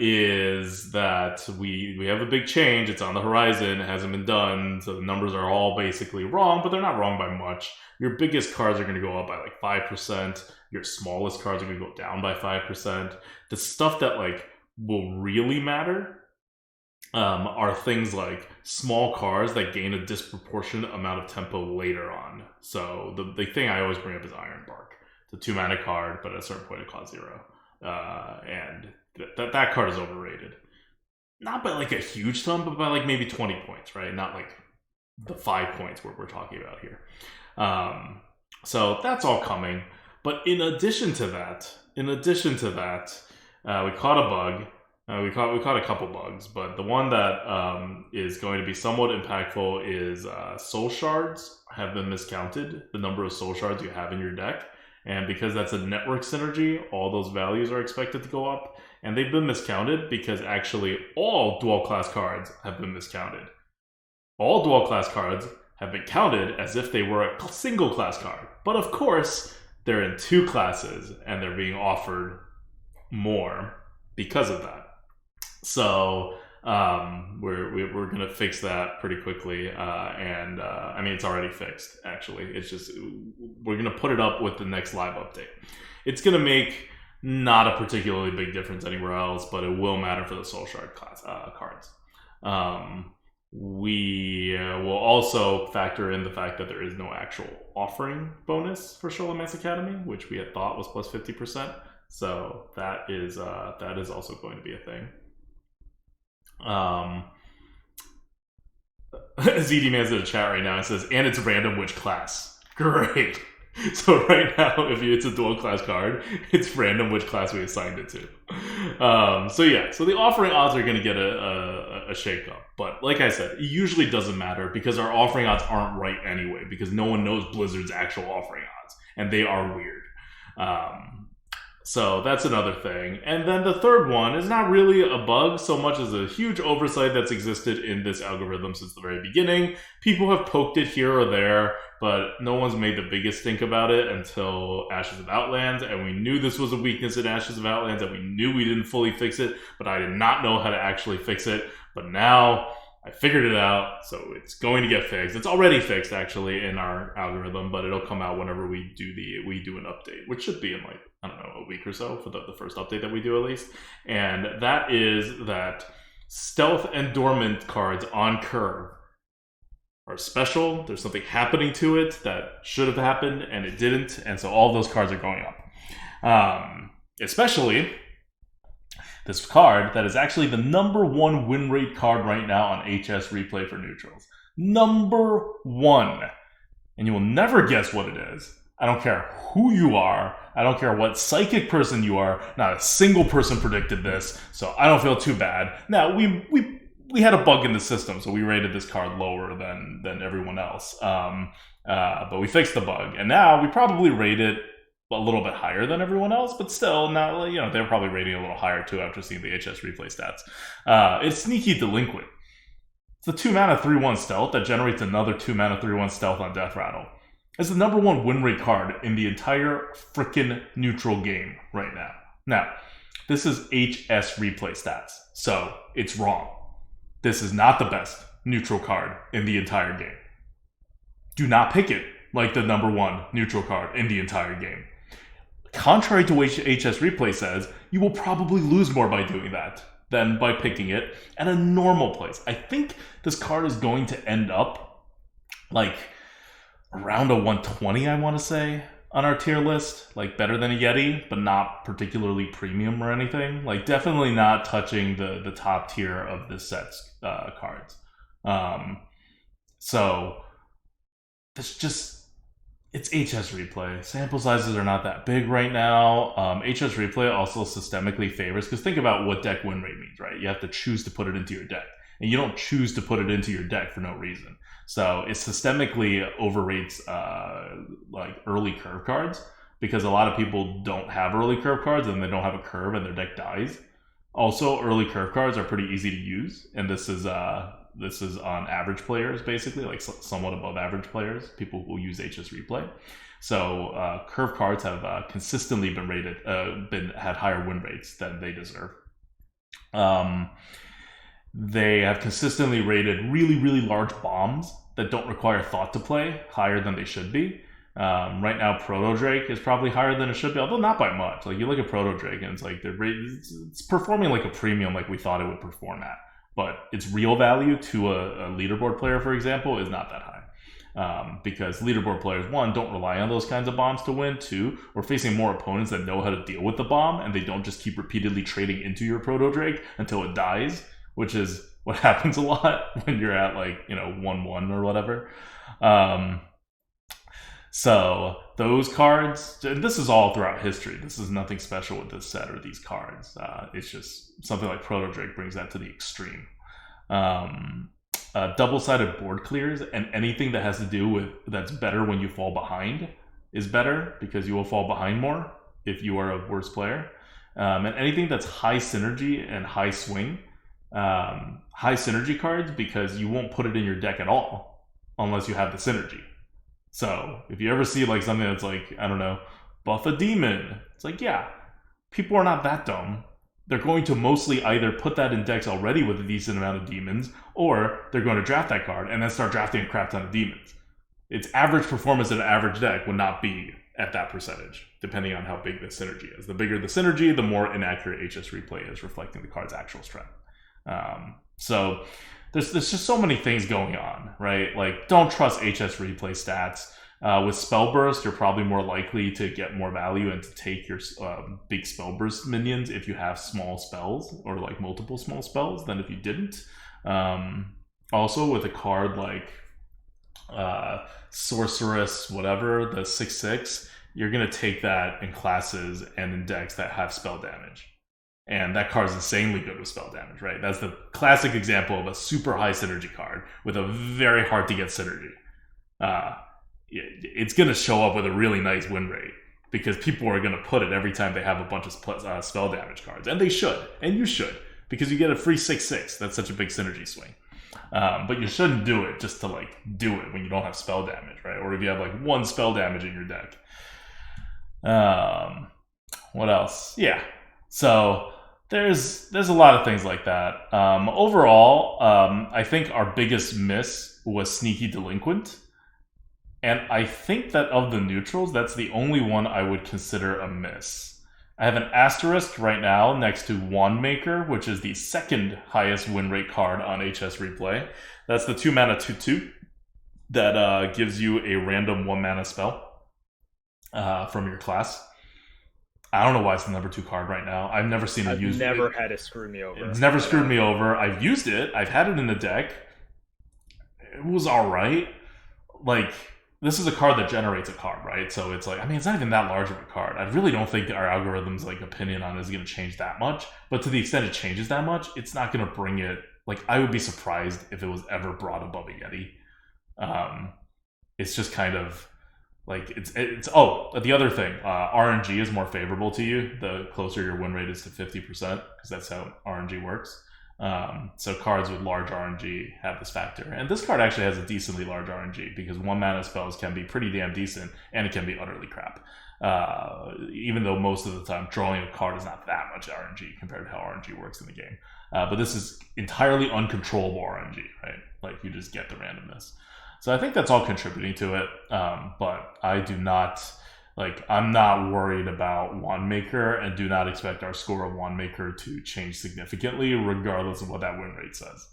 Speaker 1: is that we have a big change. It's on the horizon. It hasn't been done. So the numbers are all basically wrong, but they're not wrong by much. Your biggest cards are going to go up by 5%. Your smallest cards are going to go down by 5%. The stuff that will really matter are things like small cards that gain a disproportionate amount of tempo later on. So the thing I always bring up is Iron Bark. It's a 2-mana card, but at a certain point it costs 0. And that card is overrated. Not by a huge sum, but by maybe 20 points, right? Not the 5 points we're talking about here. So that's all coming. But in addition to that, we caught a bug. We caught a couple bugs, but the one that is going to be somewhat impactful is soul shards have been miscounted, the number of soul shards you have in your deck. And because that's a network synergy, all those values are expected to go up. And they've been miscounted because actually all dual class cards have been miscounted. All dual class cards have been counted as if they were a single class card. But of course, they're in 2 classes and they're being offered more because of that. So we're gonna fix that pretty quickly, and I mean it's already fixed. Actually, it's just we're gonna put it up with the next live update. It's gonna make not a particularly big difference anywhere else, but it will matter for the Soul Shard class cards. We will also factor in the fact that there is no actual offering bonus for Scholomance Academy, which we had thought was plus 50%. So that is also going to be a thing. ZD Man's in the chat right now. It says, and it's random which class. Great. So right now, if it's a dual class card, it's random which class we assigned it to. So the offering odds are going to get a shake up. But like I said, it usually doesn't matter because our offering odds aren't right anyway, because no one knows Blizzard's actual offering odds, and they are weird. So that's another thing. And then the third one is not really a bug so much as a huge oversight that's existed in this algorithm since the very beginning. People have poked it here or there, but no one's made the biggest stink about it until Ashes of Outlands, and we knew this was a weakness in Ashes of Outlands, and we knew we didn't fully fix it, but I did not know how to actually fix it. But now I figured it out, so it's going to get fixed. It's already fixed, actually, in our algorithm, but it'll come out whenever we do an update, which should be in like, I don't know, a week or so for the first update that we do at least. And that is that Stealth and Dormant cards on curve are special. There's something happening to it that should have happened, and it didn't, and so all those cards are going up. Especially this card that is actually the #1 win rate card right now on HS Replay for neutrals. #1. And you will never guess what it is. I don't care who you are. I don't care what psychic person you are. Not a single person predicted this, so I don't feel too bad. Now, we had a bug in the system, so we rated this card lower than everyone else. But we fixed the bug, and now we probably rate it a little bit higher than everyone else, but still, not, you know, they're probably rating a little higher too after seeing the HS Replay stats. It's Sneaky Delinquent. It's the 2-mana 3/1 stealth that generates another 2-mana 3/1 stealth on Death Rattle. It's the #1 win rate card in the entire frickin' neutral game right now. Now, this is HS Replay stats, so it's wrong. This is not the best neutral card in the entire game. Do not pick it like the #1 neutral card in the entire game. Contrary to what HS Replay says, you will probably lose more by doing that than by picking it at a normal place. I think this card is going to end up like around a 120, I want to say, on our tier list. Like better than a Yeti, but not particularly premium or anything. Like definitely not touching the top tier of this set's cards. So it's just, it's HS Replay. Sample sizes are not that big right now. HS Replay also systemically favors, because think about what deck win rate means, right? You have to choose to put it into your deck, and you don't choose to put it into your deck for no reason. So it systemically overrates like early curve cards, because a lot of people don't have early curve cards and they don't have a curve and their deck dies. Also, early curve cards are pretty easy to use, and this is on average players, basically, like somewhat above average players, people who use HS Replay. So curve cards have consistently been rated, had higher win rates than they deserve. They have consistently rated really, really large bombs that don't require thought to play higher than they should be. Right now, Proto Drake is probably higher than it should be, although not by much. Like you look at Proto Drake and it's like it's performing like a premium, like we thought it would perform at. But its real value to a leaderboard player, for example, is not that high. Because leaderboard players, one, don't rely on those kinds of bombs to win. Two, we're facing more opponents that know how to deal with the bomb, and they don't just keep repeatedly trading into your Proto Drake until it dies, which is what happens a lot when you're at, like, you know, 1-1 or whatever. So those cards, this is all throughout history. This is nothing special with this set or these cards. It's just something like Proto Drake brings that to the extreme. Double-sided board clears, and anything that has to do with that's better when you fall behind is better, because you will fall behind more if you are a worse player. And anything that's high synergy and high swing, high synergy cards, because you won't put it in your deck at all unless you have the synergy. So if you ever see like something that's like, I don't know, buff a demon, it's like, yeah, people are not that dumb. They're going to mostly either put that in decks already with a decent amount of demons, or they're going to draft that card and then start drafting a crap ton of demons. Its average performance in an average deck would not be at that percentage, depending on how big the synergy is. The bigger the synergy, the more inaccurate HS Replay is, reflecting the card's actual strength. So there's just so many things going on, right? Like, don't trust HS Replay stats. With Spellburst, you're probably more likely to get more value and to take your big Spellburst minions if you have small spells, or like multiple small spells, than if you didn't. Also, with a card like sorceress, whatever, the 6/6, you're gonna take that in classes and in decks that have spell damage. And that card's insanely good with spell damage, right? That's the classic example of a super high synergy card with a very hard to get synergy. It's going to show up with a really nice win rate because people are going to put it every time they have a bunch of spell damage cards. And they should. And you should. Because you get a free 6/6. That's such a big synergy swing. But you shouldn't do it just to like do it when you don't have spell damage, right? Or if you have like one spell damage in your deck. What else? Yeah. So there's a lot of things like that. Overall, I think our biggest miss was Sneaky Delinquent. And I think that of the neutrals, that's the only one I would consider a miss. I have an asterisk right now next to Wandmaker, which is the second highest win rate card on HS Replay. That's the 2-mana 2/2 that gives you a random 1-mana spell from your class. I don't know why it's the number 2 card right now. I've never seen it used.
Speaker 2: Never had it screw me over.
Speaker 1: It's never screwed me over. I've used it. I've had it in the deck. It was all right. Like, this is a card that generates a card, right? So it's like, I mean, it's not even that large of a card. I really don't think our algorithm's like opinion on it is going to change that much. But to the extent it changes that much, it's not going to bring it. Like, I would be surprised if it was ever brought above a Yeti. It's just kind of like it's the other thing, RNG is more favorable to you the closer your win rate is to 50%, because that's how RNG works. So cards with large RNG have this factor, and this card actually has a decently large RNG because 1-mana spells can be pretty damn decent, and it can be utterly crap. Even though most of the time drawing a card is not that much RNG compared to how RNG works in the game. But this is entirely uncontrollable RNG, right? Like, you just get the randomness. So I think that's all contributing to it, but I do not, I'm not worried about Wandmaker, and do not expect our score of Wandmaker to change significantly, regardless of what that win rate says.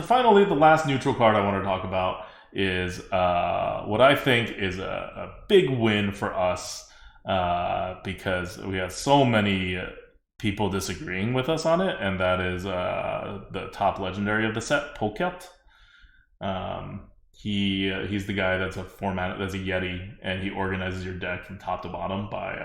Speaker 1: Finally, the last neutral card I want to talk about is what I think is a big win for us, because we have so many people disagreeing with us on it, and that is the top legendary of the set, Polkelt. He's the guy that's a Yeti, and he organizes your deck from top to bottom by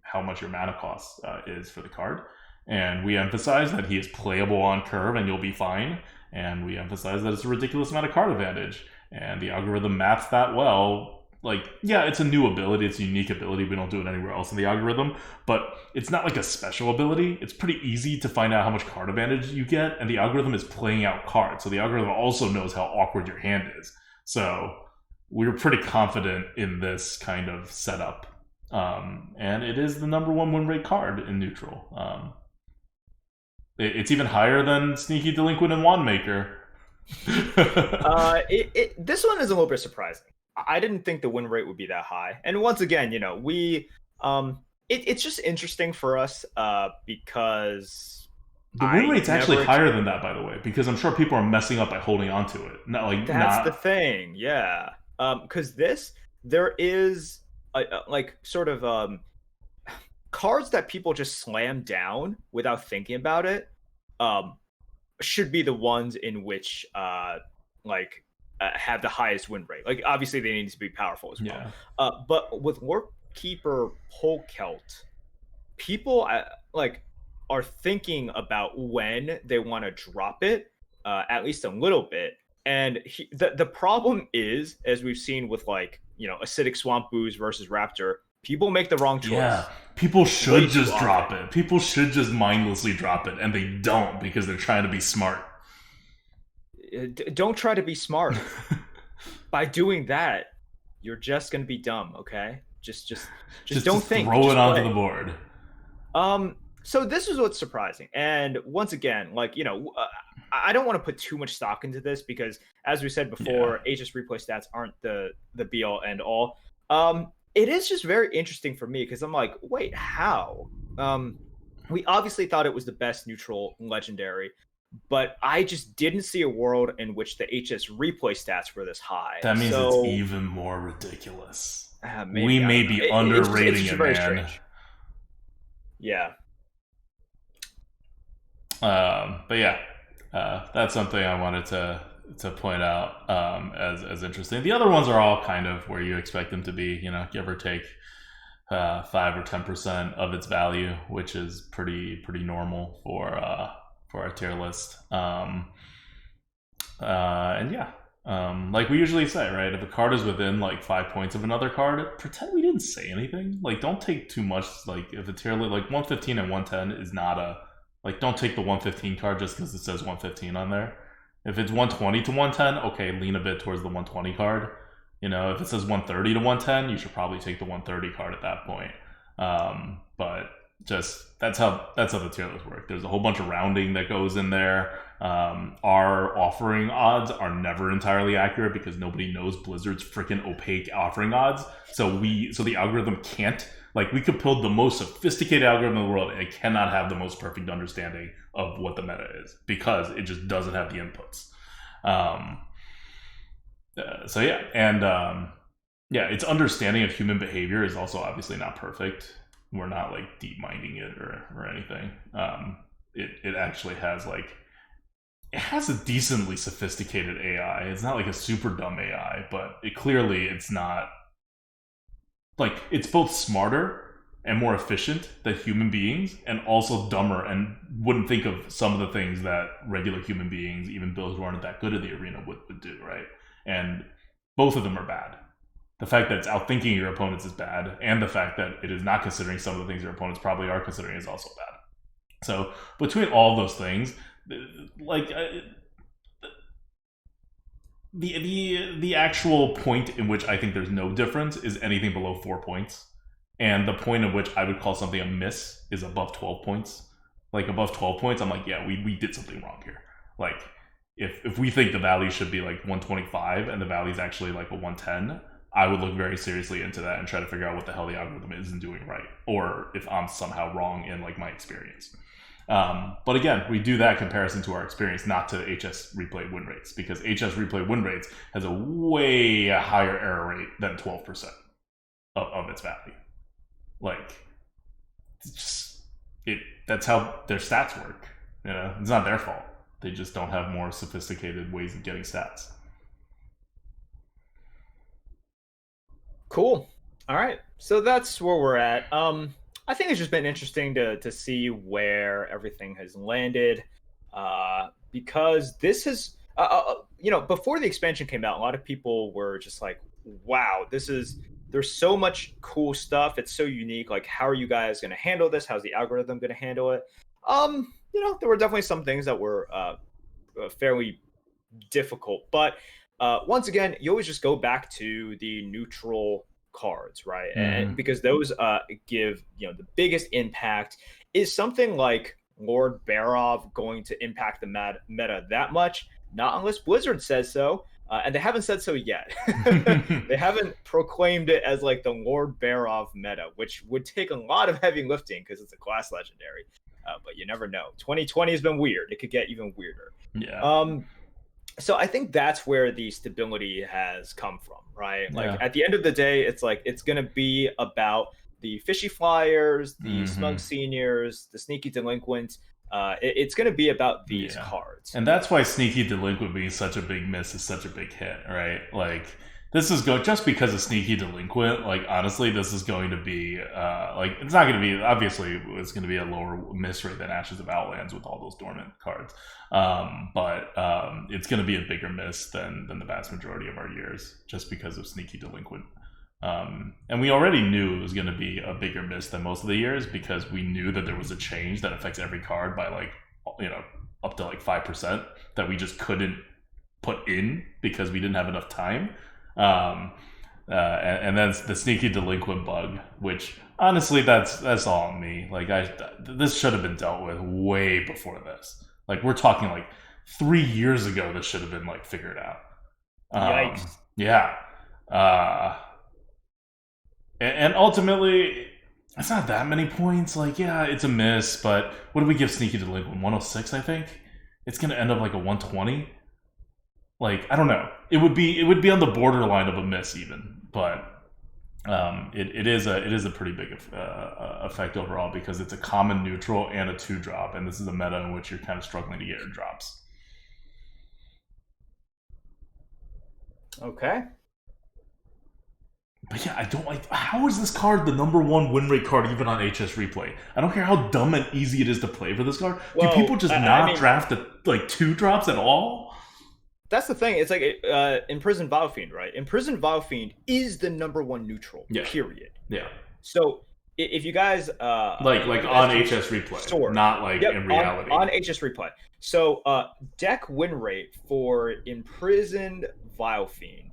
Speaker 1: how much your mana cost is for the card. And we emphasize that he is playable on curve and you'll be fine. And we emphasize that it's a ridiculous amount of card advantage, and the algorithm maps that well. It's a new ability, it's a unique ability, we don't do it anywhere else in the algorithm, but it's not like a special ability. It's pretty easy to find out how much card advantage you get, and the algorithm is playing out cards, so the algorithm also knows how awkward your hand is. So we're pretty confident in this kind of setup, and it is the number 1 win rate card in neutral. It's even higher than Sneaky Delinquent and Wandmaker.
Speaker 2: This one is a little bit surprising. I didn't think the win rate would be that high. And once again, it's just interesting for us because
Speaker 1: the win rate's actually higher than that, by the way, because I'm sure people are messing up by holding on to it.
Speaker 2: That's the thing, yeah. Because there is cards that people just slam down without thinking about it. Should be the ones in which have the highest win rate. Obviously they need to be powerful as well. Yeah. But with Lordkeeper Polkelt, people are thinking about when they want to drop it, at least a little bit. And the problem is, as we've seen with Acidic Swamp Booze versus Raptor, people make the wrong choice. Yeah,
Speaker 1: people should just drop it. People should just mindlessly drop it, and they don't because they're trying to be smart.
Speaker 2: Don't try to be smart. By doing that, you're just gonna be dumb. Okay, just don't think.
Speaker 1: Throw it onto the board.
Speaker 2: So this is what's surprising, and once again, I don't want to put too much stock into this because, as we said before, HS replay stats aren't the be all end all. It is just very interesting for me because I'm like, wait, how? We obviously thought it was the best neutral legendary, but I just didn't see a world in which the HS replay stats were this high.
Speaker 1: That means it's even more ridiculous. We may be underrating it, man.
Speaker 2: Strange. Yeah.
Speaker 1: But yeah, that's something I wanted to point out as interesting. The other ones are all kind of where you expect them to be, give or take 5 or 10% of its value, which is pretty normal for a tier list. And yeah, like we usually say, right? If a card is within like 5 points of another card, pretend we didn't say anything. Like, don't take too much. Like, if a tier list like 115 and 110 is not a like, don't take the 115 card just because it says 115 on there. If it's 120 to 110, okay, lean a bit towards the 120 card. If it says 130 to 110, you should probably take the 130 card at that point. But just that's how the tier lists work. There's a whole bunch of rounding that goes in there. Our offering odds are never entirely accurate because nobody knows Blizzard's freaking opaque offering odds. So the algorithm can't, like, we could build the most sophisticated algorithm in the world and it cannot have the most perfect understanding of what the meta is because it just doesn't have the inputs. So yeah, and its understanding of human behavior is also obviously not perfect. We're not like deep minding it or anything. It actually has it has a decently sophisticated AI. It's not like a super dumb AI, but it's not like, it's both smarter and more efficient than human beings, and also dumber and wouldn't think of some of the things that regular human beings, even those who aren't that good at the arena, would do, right? And both of them are bad. The fact that it's outthinking your opponents is bad, and the fact that it is not considering some of the things your opponents probably are considering is also bad. So between all those things, the actual point in which I think there's no difference is anything below 4 points. And the point at which I would call something a miss is above 12 points. Like, above 12 points, I'm like, yeah, we did something wrong here. Like, if we think the value should be like 125 and the value is actually like a 110, I would look very seriously into that and try to figure out what the hell the algorithm isn't doing right, or if I'm somehow wrong in like my experience. But again, we do that comparison to our experience, not to HS replay win rates, because HS replay win rates has a way higher error rate than 12% of its value. Like, that's how their stats work. It's not their fault. They just don't have more sophisticated ways of getting stats.
Speaker 2: Cool. All right. So that's where we're at. I think it's just been interesting to see where everything has landed, because this has, before the expansion came out, a lot of people were just like, wow, there's so much cool stuff. It's so unique. Like, how are you guys going to handle this? How's the algorithm going to handle it? There were definitely some things that were fairly difficult, but once again, you always just go back to the neutral cards, right? And because those give the biggest impact. Is something like Lord Barov going to impact the meta that much? Not unless Blizzard says so, and they haven't said so yet. They haven't proclaimed it as like the Lord Barov meta, which would take a lot of heavy lifting because it's a class legendary. But you never know. 2020 has been weird. It could get even weirder.
Speaker 1: Yeah.
Speaker 2: So I think that's where the stability has come from, right? Like, at the end of the day, it's like, it's going to be about the fishy flyers, the smug seniors, the sneaky delinquent. It's going to be about these cards.
Speaker 1: And that's why Sneaky Delinquent being such a big miss is such a big hit, right? Like, this is just because of Sneaky Delinquent, like, honestly, this is going to be, it's not going to be, obviously, it's going to be a lower miss rate than Ashes of Outlands with all those dormant cards. But it's going to be a bigger miss than the vast majority of our years, just because of Sneaky Delinquent. And we already knew it was going to be a bigger miss than most of the years, because we knew that there was a change that affects every card by up to 5% that we just couldn't put in because we didn't have enough time. And then the Sneaky Delinquent bug, which honestly, that's all on me. Like, this should have been dealt with way before this. Like, we're talking 3 years ago. This should have been figured out.
Speaker 2: Yikes.
Speaker 1: Yeah. And ultimately, it's not that many points. It's a miss, but what do we give Sneaky Delinquent? 106, I think. It's gonna end up like a 120. I don't know. It would be on the borderline of a miss even, but it is a pretty big effect overall because it's a common neutral and a 2-drop, and this is a meta in which you're kind of struggling to get your drops.
Speaker 2: Okay.
Speaker 1: But yeah, I don't like. How is this card the #1 win rate card even on HS Replay? I don't care how dumb and easy it is to play for this card.
Speaker 2: Well,
Speaker 1: do people just draft like 2-drops at all?
Speaker 2: That's the thing. It's like Imprisoned Vilefiend, right? Imprisoned Vilefiend is the #1 neutral.
Speaker 1: Yeah.
Speaker 2: Period.
Speaker 1: Yeah.
Speaker 2: So if you guys
Speaker 1: like on HS Replay, not like in reality
Speaker 2: on HS Replay. So deck win rate for Imprisoned Vilefiend,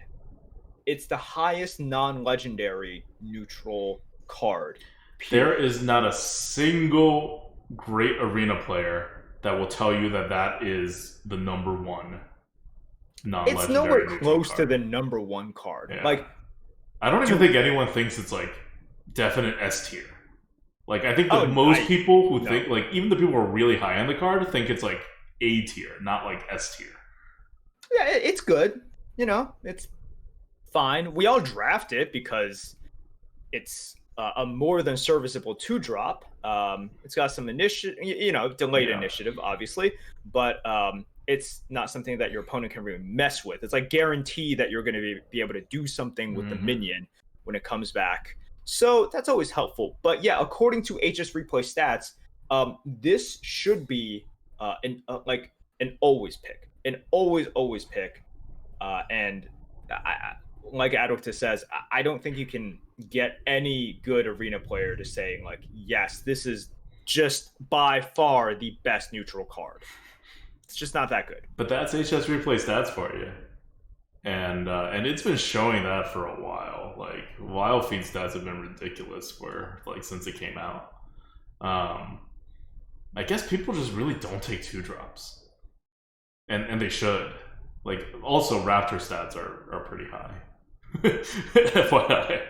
Speaker 2: it's the highest non-legendary neutral card. Period.
Speaker 1: There is not a single great arena player that will tell you that is the #1 non-legendary.
Speaker 2: It's nowhere close
Speaker 1: card
Speaker 2: to the #1 card.
Speaker 1: Yeah.
Speaker 2: Like,
Speaker 1: I don't even think anyone thinks it's like definite S tier. Like, I think most people who think, like, even the people who are really high on the card think it's like A tier, not like S tier.
Speaker 2: Yeah, it's good. You know, it's fine. We all draft it because it's a more than serviceable 2-drop. It's got some delayed initiative, obviously, but it's not something that your opponent can really mess with. It's like guarantee that you're going to be able to do something with the minion when it comes back. So that's always helpful. But yeah, according to HS Replay stats, this should be an always pick, an always pick. And like Adoctus says, I don't think you can get any good arena player to say, like, yes, this is just by far the best neutral card. It's just not that good.
Speaker 1: But that's HS Replay stats for you. And it's been showing that for a while. Like, Vilefiend stats have been ridiculous since it came out. I guess people just really don't take 2-drops. And they should. Like, also Raptor stats are pretty high. FYI.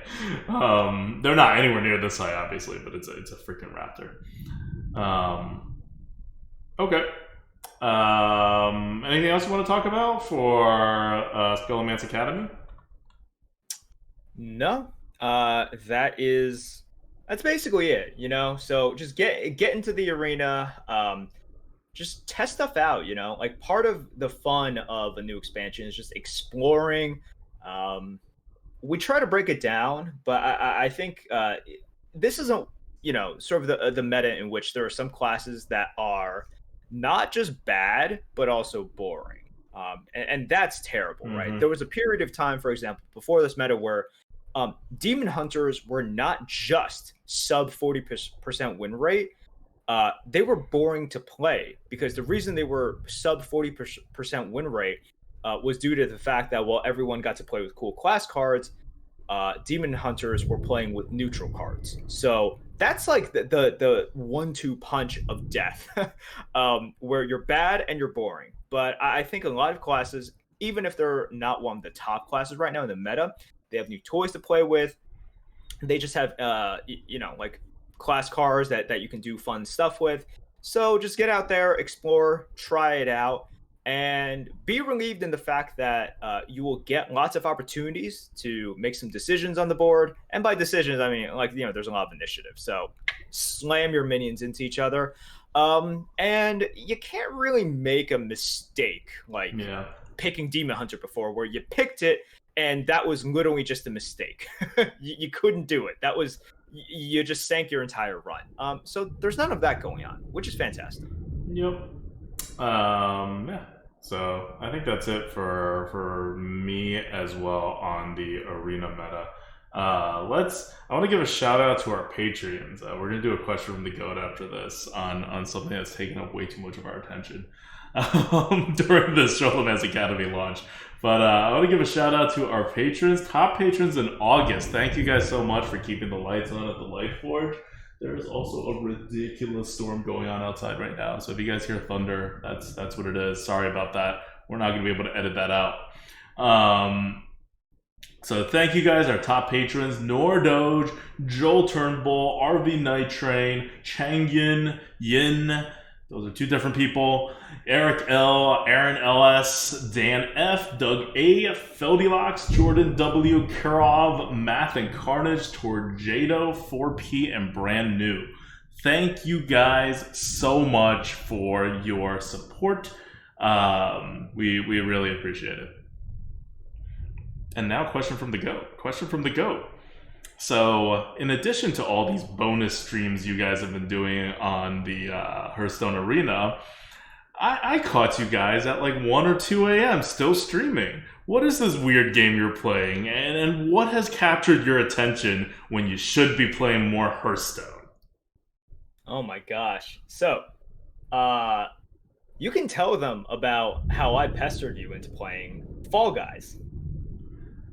Speaker 1: They're not anywhere near this high, obviously, but it's a freaking Raptor. Okay. Anything else you want to talk about for Scholomance Academy?
Speaker 2: No. That's basically it, you know? So just get into the arena, just test stuff out, you know? Like, part of the fun of a new expansion is just exploring. We try to break it down, but I think this isn't, sort of the meta in which there are some classes that are not just bad, but also boring. And that's terrible, right? There was a period of time, for example, before this meta where Demon Hunters were not just sub 40% win rate. They were boring to play because the reason they were sub 40% win rate was due to the fact that while everyone got to play with cool class cards, Demon Hunters were playing with neutral cards. So that's like the 1-2 punch of death, where you're bad and you're boring. But I think a lot of classes, even if they're not one of the top classes right now in the meta, they have new toys to play with. They just have, like class cards that you can do fun stuff with. So just get out there, explore, try it out, and be relieved in the fact that you will get lots of opportunities to make some decisions on the board. And by decisions, I mean, there's a lot of initiative. So slam your minions into each other. And you can't really make a mistake picking Demon Hunter before, where you picked it and that was literally just a mistake. You couldn't do it. You just sank your entire run. So there's none of that going on, which is fantastic.
Speaker 1: Yep. Yeah. So I think that's it for me as well on the arena meta. I want to give a shout out to our Patreons. We're gonna do a question from the goat after this on something that's taken up way too much of our attention during this Scholomance Academy launch. But I want to give a shout out to our patrons, top patrons in August. Thank you guys so much for keeping the lights on at the Lightforge. There is also a ridiculous storm going on outside right now. So if you guys hear thunder, that's what it is. Sorry about that. We're not going to be able to edit that out. So thank you guys, our top patrons: Nordoge, Joel Turnbull, RV Night Train, Changyin, Yin, Those are two different people. Eric L, Aaron LS, Dan F, Doug A, Feldilox, Jordan W, Kirov, Math and Carnage, Torjado, 4P, and Brand New. Thank you guys so much for your support. We really appreciate it. And now, question from the GOAT. So, in addition to all these bonus streams you guys have been doing on the Hearthstone Arena, I caught you guys at like 1 or 2 a.m. still streaming. What is this weird game you're playing, and what has captured your attention when you should be playing more Hearthstone?
Speaker 2: Oh my gosh. So, you can tell them about how I pestered you into playing Fall Guys.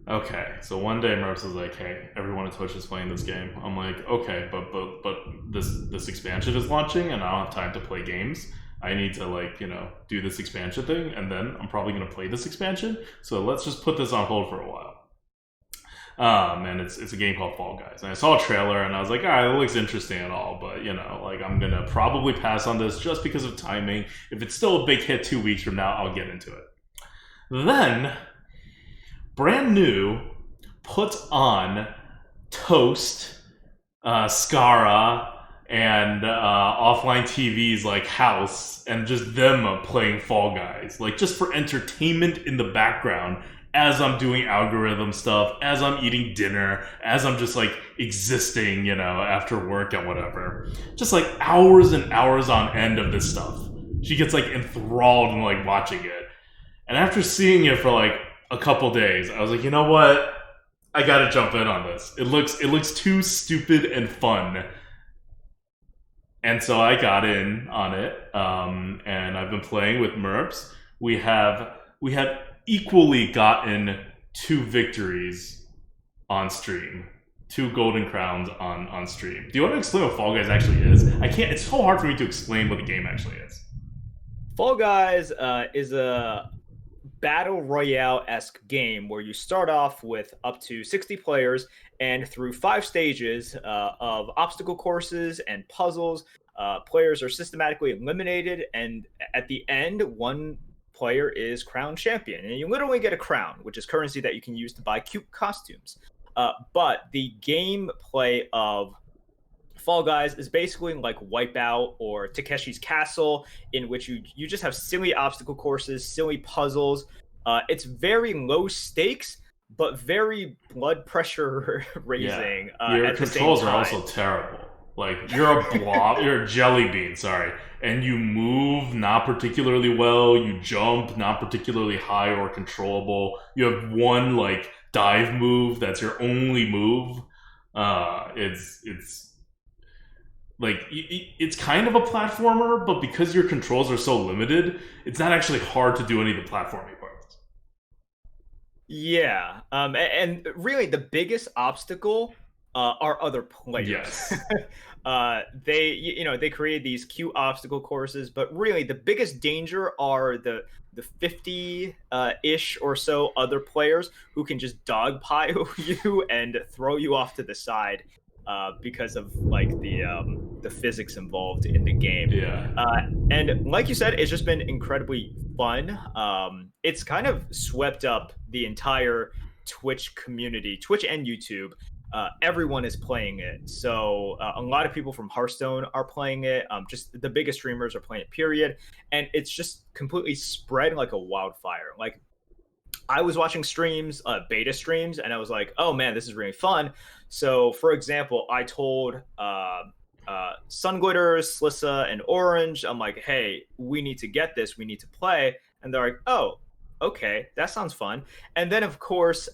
Speaker 1: Okay, so one day Merps was like, "Hey, everyone at Twitch is playing this game." I'm like, "Okay, but this expansion is launching, and I don't have time to play games. I need to do this expansion thing, and then I'm probably gonna play this expansion. So let's just put this on hold for a while." And it's a game called Fall Guys, and I saw a trailer, and I was like, "All right, it looks interesting and all, but I'm gonna probably pass on this just because of timing. If it's still a big hit 2 weeks from now, I'll get into it." Then Brand New puts on Toast, Skara, and offline TVs like House, and just them playing Fall Guys, like just for entertainment in the background as I'm doing algorithm stuff, as I'm eating dinner, as I'm just like existing, after work and whatever. Just like hours and hours on end of this stuff. She gets like enthralled in like watching it. And after seeing it for like a couple days, I was like, you know what? I gotta jump in on this. It looks too stupid and fun. And so I got in on it, and I've been playing with Merps. We have equally gotten 2 victories on stream, 2 golden crowns on stream. Do you want to explain what Fall Guys actually is? I can't. It's so hard for me to explain what the game actually is.
Speaker 2: Fall Guys is a battle royale-esque game where you start off with up to 60 players, and through 5 stages of obstacle courses and puzzles, players are systematically eliminated, and at the end, one player is crowned champion, and you literally get a crown, which is currency that you can use to buy cute costumes. But the gameplay of Fall Guys is basically like Wipeout or Takeshi's Castle, in which you just have silly obstacle courses, silly puzzles. It's very low stakes, but very blood pressure raising.
Speaker 1: Yeah. Your controls are also terrible. Like, you're a blob, you're a jelly bean, sorry. And you move not particularly well, you jump not particularly high or controllable. You have one like dive move that's your only move. It's like, it's kind of a platformer, but because your controls are so limited, it's not actually hard to do any of the platforming parts.
Speaker 2: Yeah, and really the biggest obstacle are other players.
Speaker 1: Yes.
Speaker 2: They create these cute obstacle courses, but really the biggest danger are the 50 ish or so other players who can just dogpile you and throw you off to the side. Because of like the physics involved in the game.
Speaker 1: Yeah.
Speaker 2: And like you said, it's just been incredibly fun. It's kind of swept up the entire Twitch community, Twitch and YouTube. Everyone is playing it. So a lot of people from Hearthstone are playing it. Just the biggest streamers are playing it, period. And it's just completely spread like a wildfire. Like, I was watching streams, beta streams, and I was like, oh man, this is really fun. So, for example, I told Sunglitter, Slissa, and Orange, I'm like, hey, we need to get this, we need to play. And they're like, oh, okay, that sounds fun. And then, of course,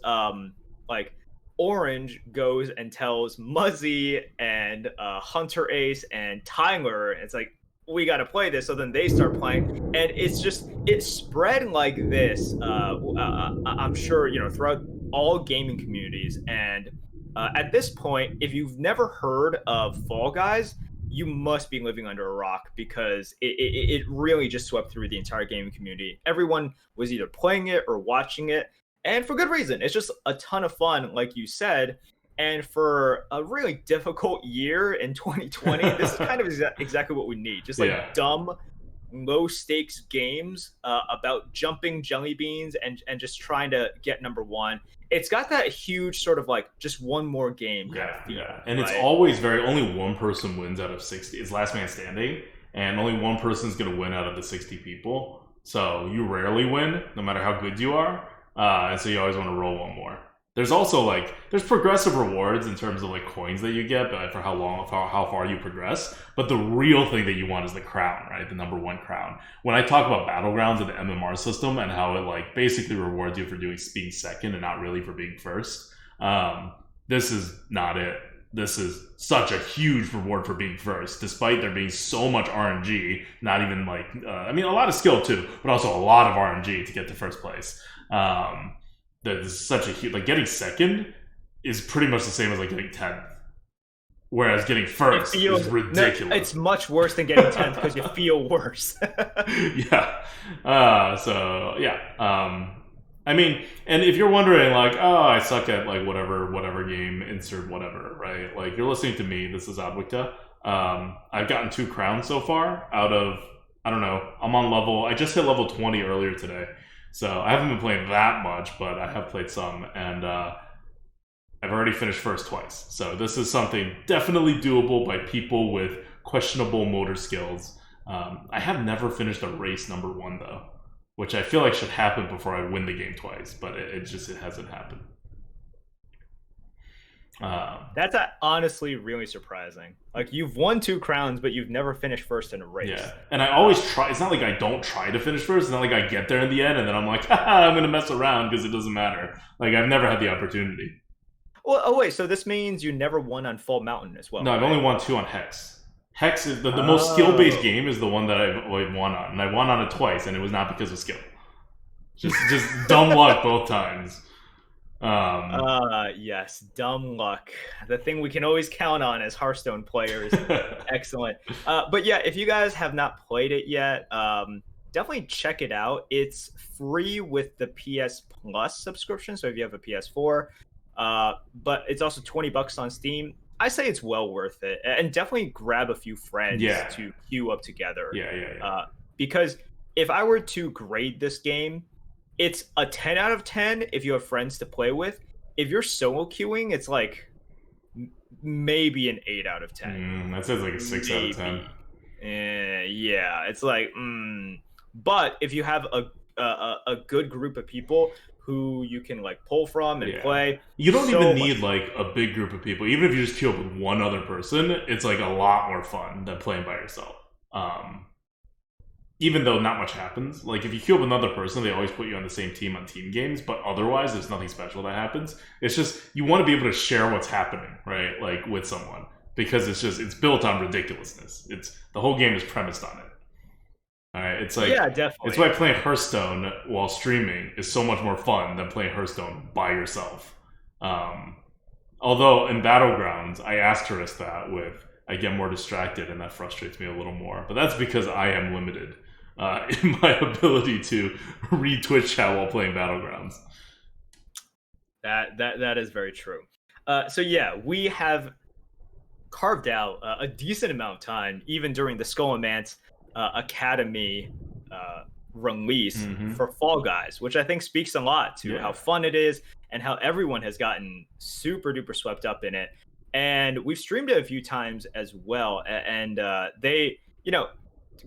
Speaker 2: like, Orange goes and tells Muzzy and Hunter Ace and Tyler, and it's like, we got to play this. So then they start playing, and it spread like this. I'm sure, throughout all gaming communities. And at this point, if you've never heard of Fall Guys, you must be living under a rock, because it really just swept through the entire gaming community. Everyone was either playing it or watching it, and for good reason. It's just a ton of fun, like you said. And for a really difficult year in 2020, this is kind of exactly what we need. Just like dumb, low stakes games about jumping jelly beans and just trying to get number one. It's got that huge sort of like just one more game kind of feel.
Speaker 1: Yeah. And
Speaker 2: right?
Speaker 1: it's always only one person wins out of 60. It's last man standing, and only one person's going to win out of the 60 people. So you rarely win, no matter how good you are. And so you always want to roll one more. There's also there's progressive rewards in terms of like coins that you get, but for how far you progress. But the real thing that you want is the crown, right? The number one crown. When I talk about Battlegrounds and the MMR system and how it like basically rewards you for being second and not really for being first, this is not it. This is such a huge reward for being first, despite there being so much RNG. Not even a lot of skill too, but also a lot of RNG to get to first place. There's such a huge getting second is pretty much the same as getting 10th, whereas getting first is ridiculous.
Speaker 2: No, it's much worse than getting 10th because you feel worse.
Speaker 1: Yeah. And if you're wondering I suck at whatever game, insert whatever, right? You're listening to me. This is Adwicta. I've gotten 2 crowns so far out of, I don't know, I just hit level 20 earlier today. So I haven't been playing that much, but I have played some, and I've already finished first twice. So this is something definitely doable by people with questionable motor skills. I have never finished a race number 1 though, which I feel like should happen before I win the game twice, but it hasn't happened.
Speaker 2: That's honestly really surprising. You've won 2 crowns, but you've never finished first in a race.
Speaker 1: Yeah, and I always try. It's not like I don't try to finish first. It's not like I get there in the end and then I'm like, I'm gonna mess around because it doesn't matter. I've never had the opportunity.
Speaker 2: Well, wait, so this means you never won on Fall Mountain as well?
Speaker 1: No, I've only won 2 on Hex. Hex is the most skill-based game is the one that I've won on, and I won on it twice, and it was not because of skill. Just dumb luck both times.
Speaker 2: Yes, dumb luck. The thing we can always count on as Hearthstone players. Excellent. But yeah, if you guys have not played it yet, definitely check it out. It's free with the PS Plus subscription, so if you have a PS4, but it's also $20 on Steam. I say it's well worth it, and definitely grab a few friends to queue up together.
Speaker 1: Yeah.
Speaker 2: Because if I were to grade this game, it's a 10 out of 10 if you have friends to play with. If you're solo queuing, it's maybe an 8 out of 10.
Speaker 1: That sounds like a 6 out of 10.
Speaker 2: Yeah, it's but if you have a good group of people who you can pull from and play,
Speaker 1: you don't even need a big group of people. Even if you just queue up with one other person, it's a lot more fun than playing by yourself. Even though not much happens. If you queue up with another person, they always put you on the same team on team games, but otherwise there's nothing special that happens. It's just you want to be able to share what's happening, right? With someone, because it's built on ridiculousness. The whole game is premised on it. All right, it's
Speaker 2: definitely.
Speaker 1: It's why playing Hearthstone while streaming is so much more fun than playing Hearthstone by yourself. Although in Battlegrounds, I asterisk that with I get more distracted, and that frustrates me a little more. But that's because I am limited in my ability to read Twitch chat while playing Battlegrounds.
Speaker 2: That is very true. So yeah, we have carved out a decent amount of time, even during the Scholomance Academy release for Fall Guys, which I think speaks a lot to how fun it is and how everyone has gotten super duper swept up in it. And we've streamed it a few times as well. And they,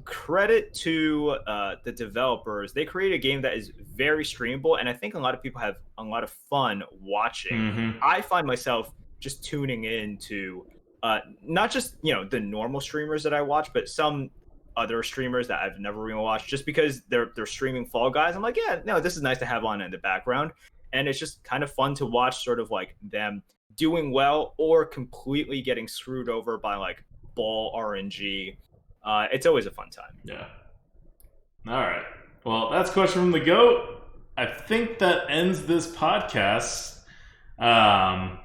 Speaker 2: credit to the developers. They create a game that is very streamable, and I think a lot of people have a lot of fun watching. I find myself just tuning in to not just the normal streamers that I watch, but some other streamers that I've never really watched, just because they're streaming Fall Guys. I'm like, yeah, no, this is nice to have on in the background, and it's just kind of fun to watch, sort of them doing well or completely getting screwed over by ball RNG. It's always a fun time.
Speaker 1: Yeah. All right. Well, that's question from the GOAT. I think that ends this podcast. No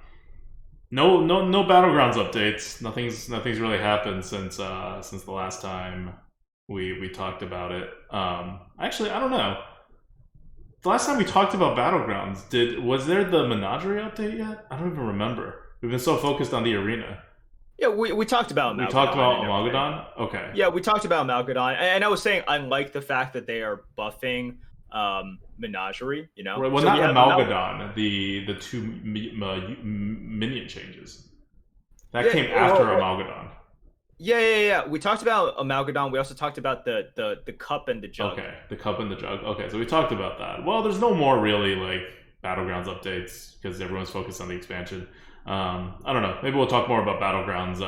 Speaker 1: Battlegrounds updates. Nothing's really happened since the last time we talked about it. Actually, I don't know. The last time we talked about Battlegrounds, was there the Menagerie update yet? I don't even remember. We've been so focused on the arena.
Speaker 2: Yeah, we talked about
Speaker 1: We
Speaker 2: Malgadon
Speaker 1: talked about
Speaker 2: and everything.
Speaker 1: Malgadon? Okay.
Speaker 2: Yeah, we talked about Malgadon, and I was saying I like the fact that they are buffing Menagerie. You know,
Speaker 1: Well,
Speaker 2: so we
Speaker 1: not
Speaker 2: have
Speaker 1: Amalgadon, the two minion changes. That
Speaker 2: Yeah,
Speaker 1: came after Amalgadon.
Speaker 2: yeah. We talked about Amalgadon. We also talked about the cup and the jug.
Speaker 1: Okay, the cup and the jug. Okay, so we talked about that. Well, there's no more really like Battlegrounds updates because everyone's focused on the expansion. I don't know. Maybe we'll talk more about Battlegrounds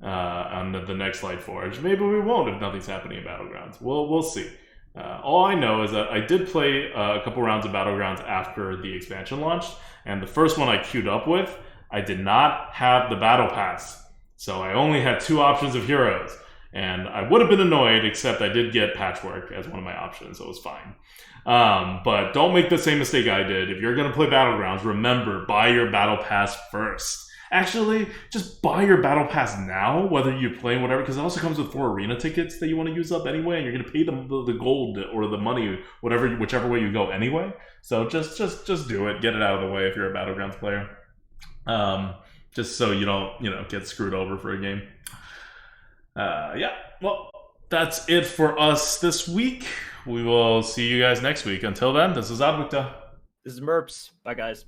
Speaker 1: on the next Lightforge. Maybe we won't if nothing's happening in Battlegrounds. We'll see. All I know is that I did play a couple rounds of Battlegrounds after the expansion launched, and the first one I queued up with, I did not have the Battle Pass. So I only had 2 options of heroes. And I would have been annoyed, except I did get Patchwork as one of my options, so it was fine. But don't make the same mistake I did. If you're going to play Battlegrounds, remember, buy your Battle Pass first. Actually, just buy your Battle Pass now, whether you're playing whatever, because it also comes with 4 arena tickets that you want to use up anyway, and you're going to pay the gold or the money, whichever way you go anyway. So just do it. Get it out of the way if you're a Battlegrounds player. Just so you don't, get screwed over for a game. Yeah, well, that's it for us this week. We will see you guys next week. Until then, this is Advicta.
Speaker 2: This is Merps. Bye, guys.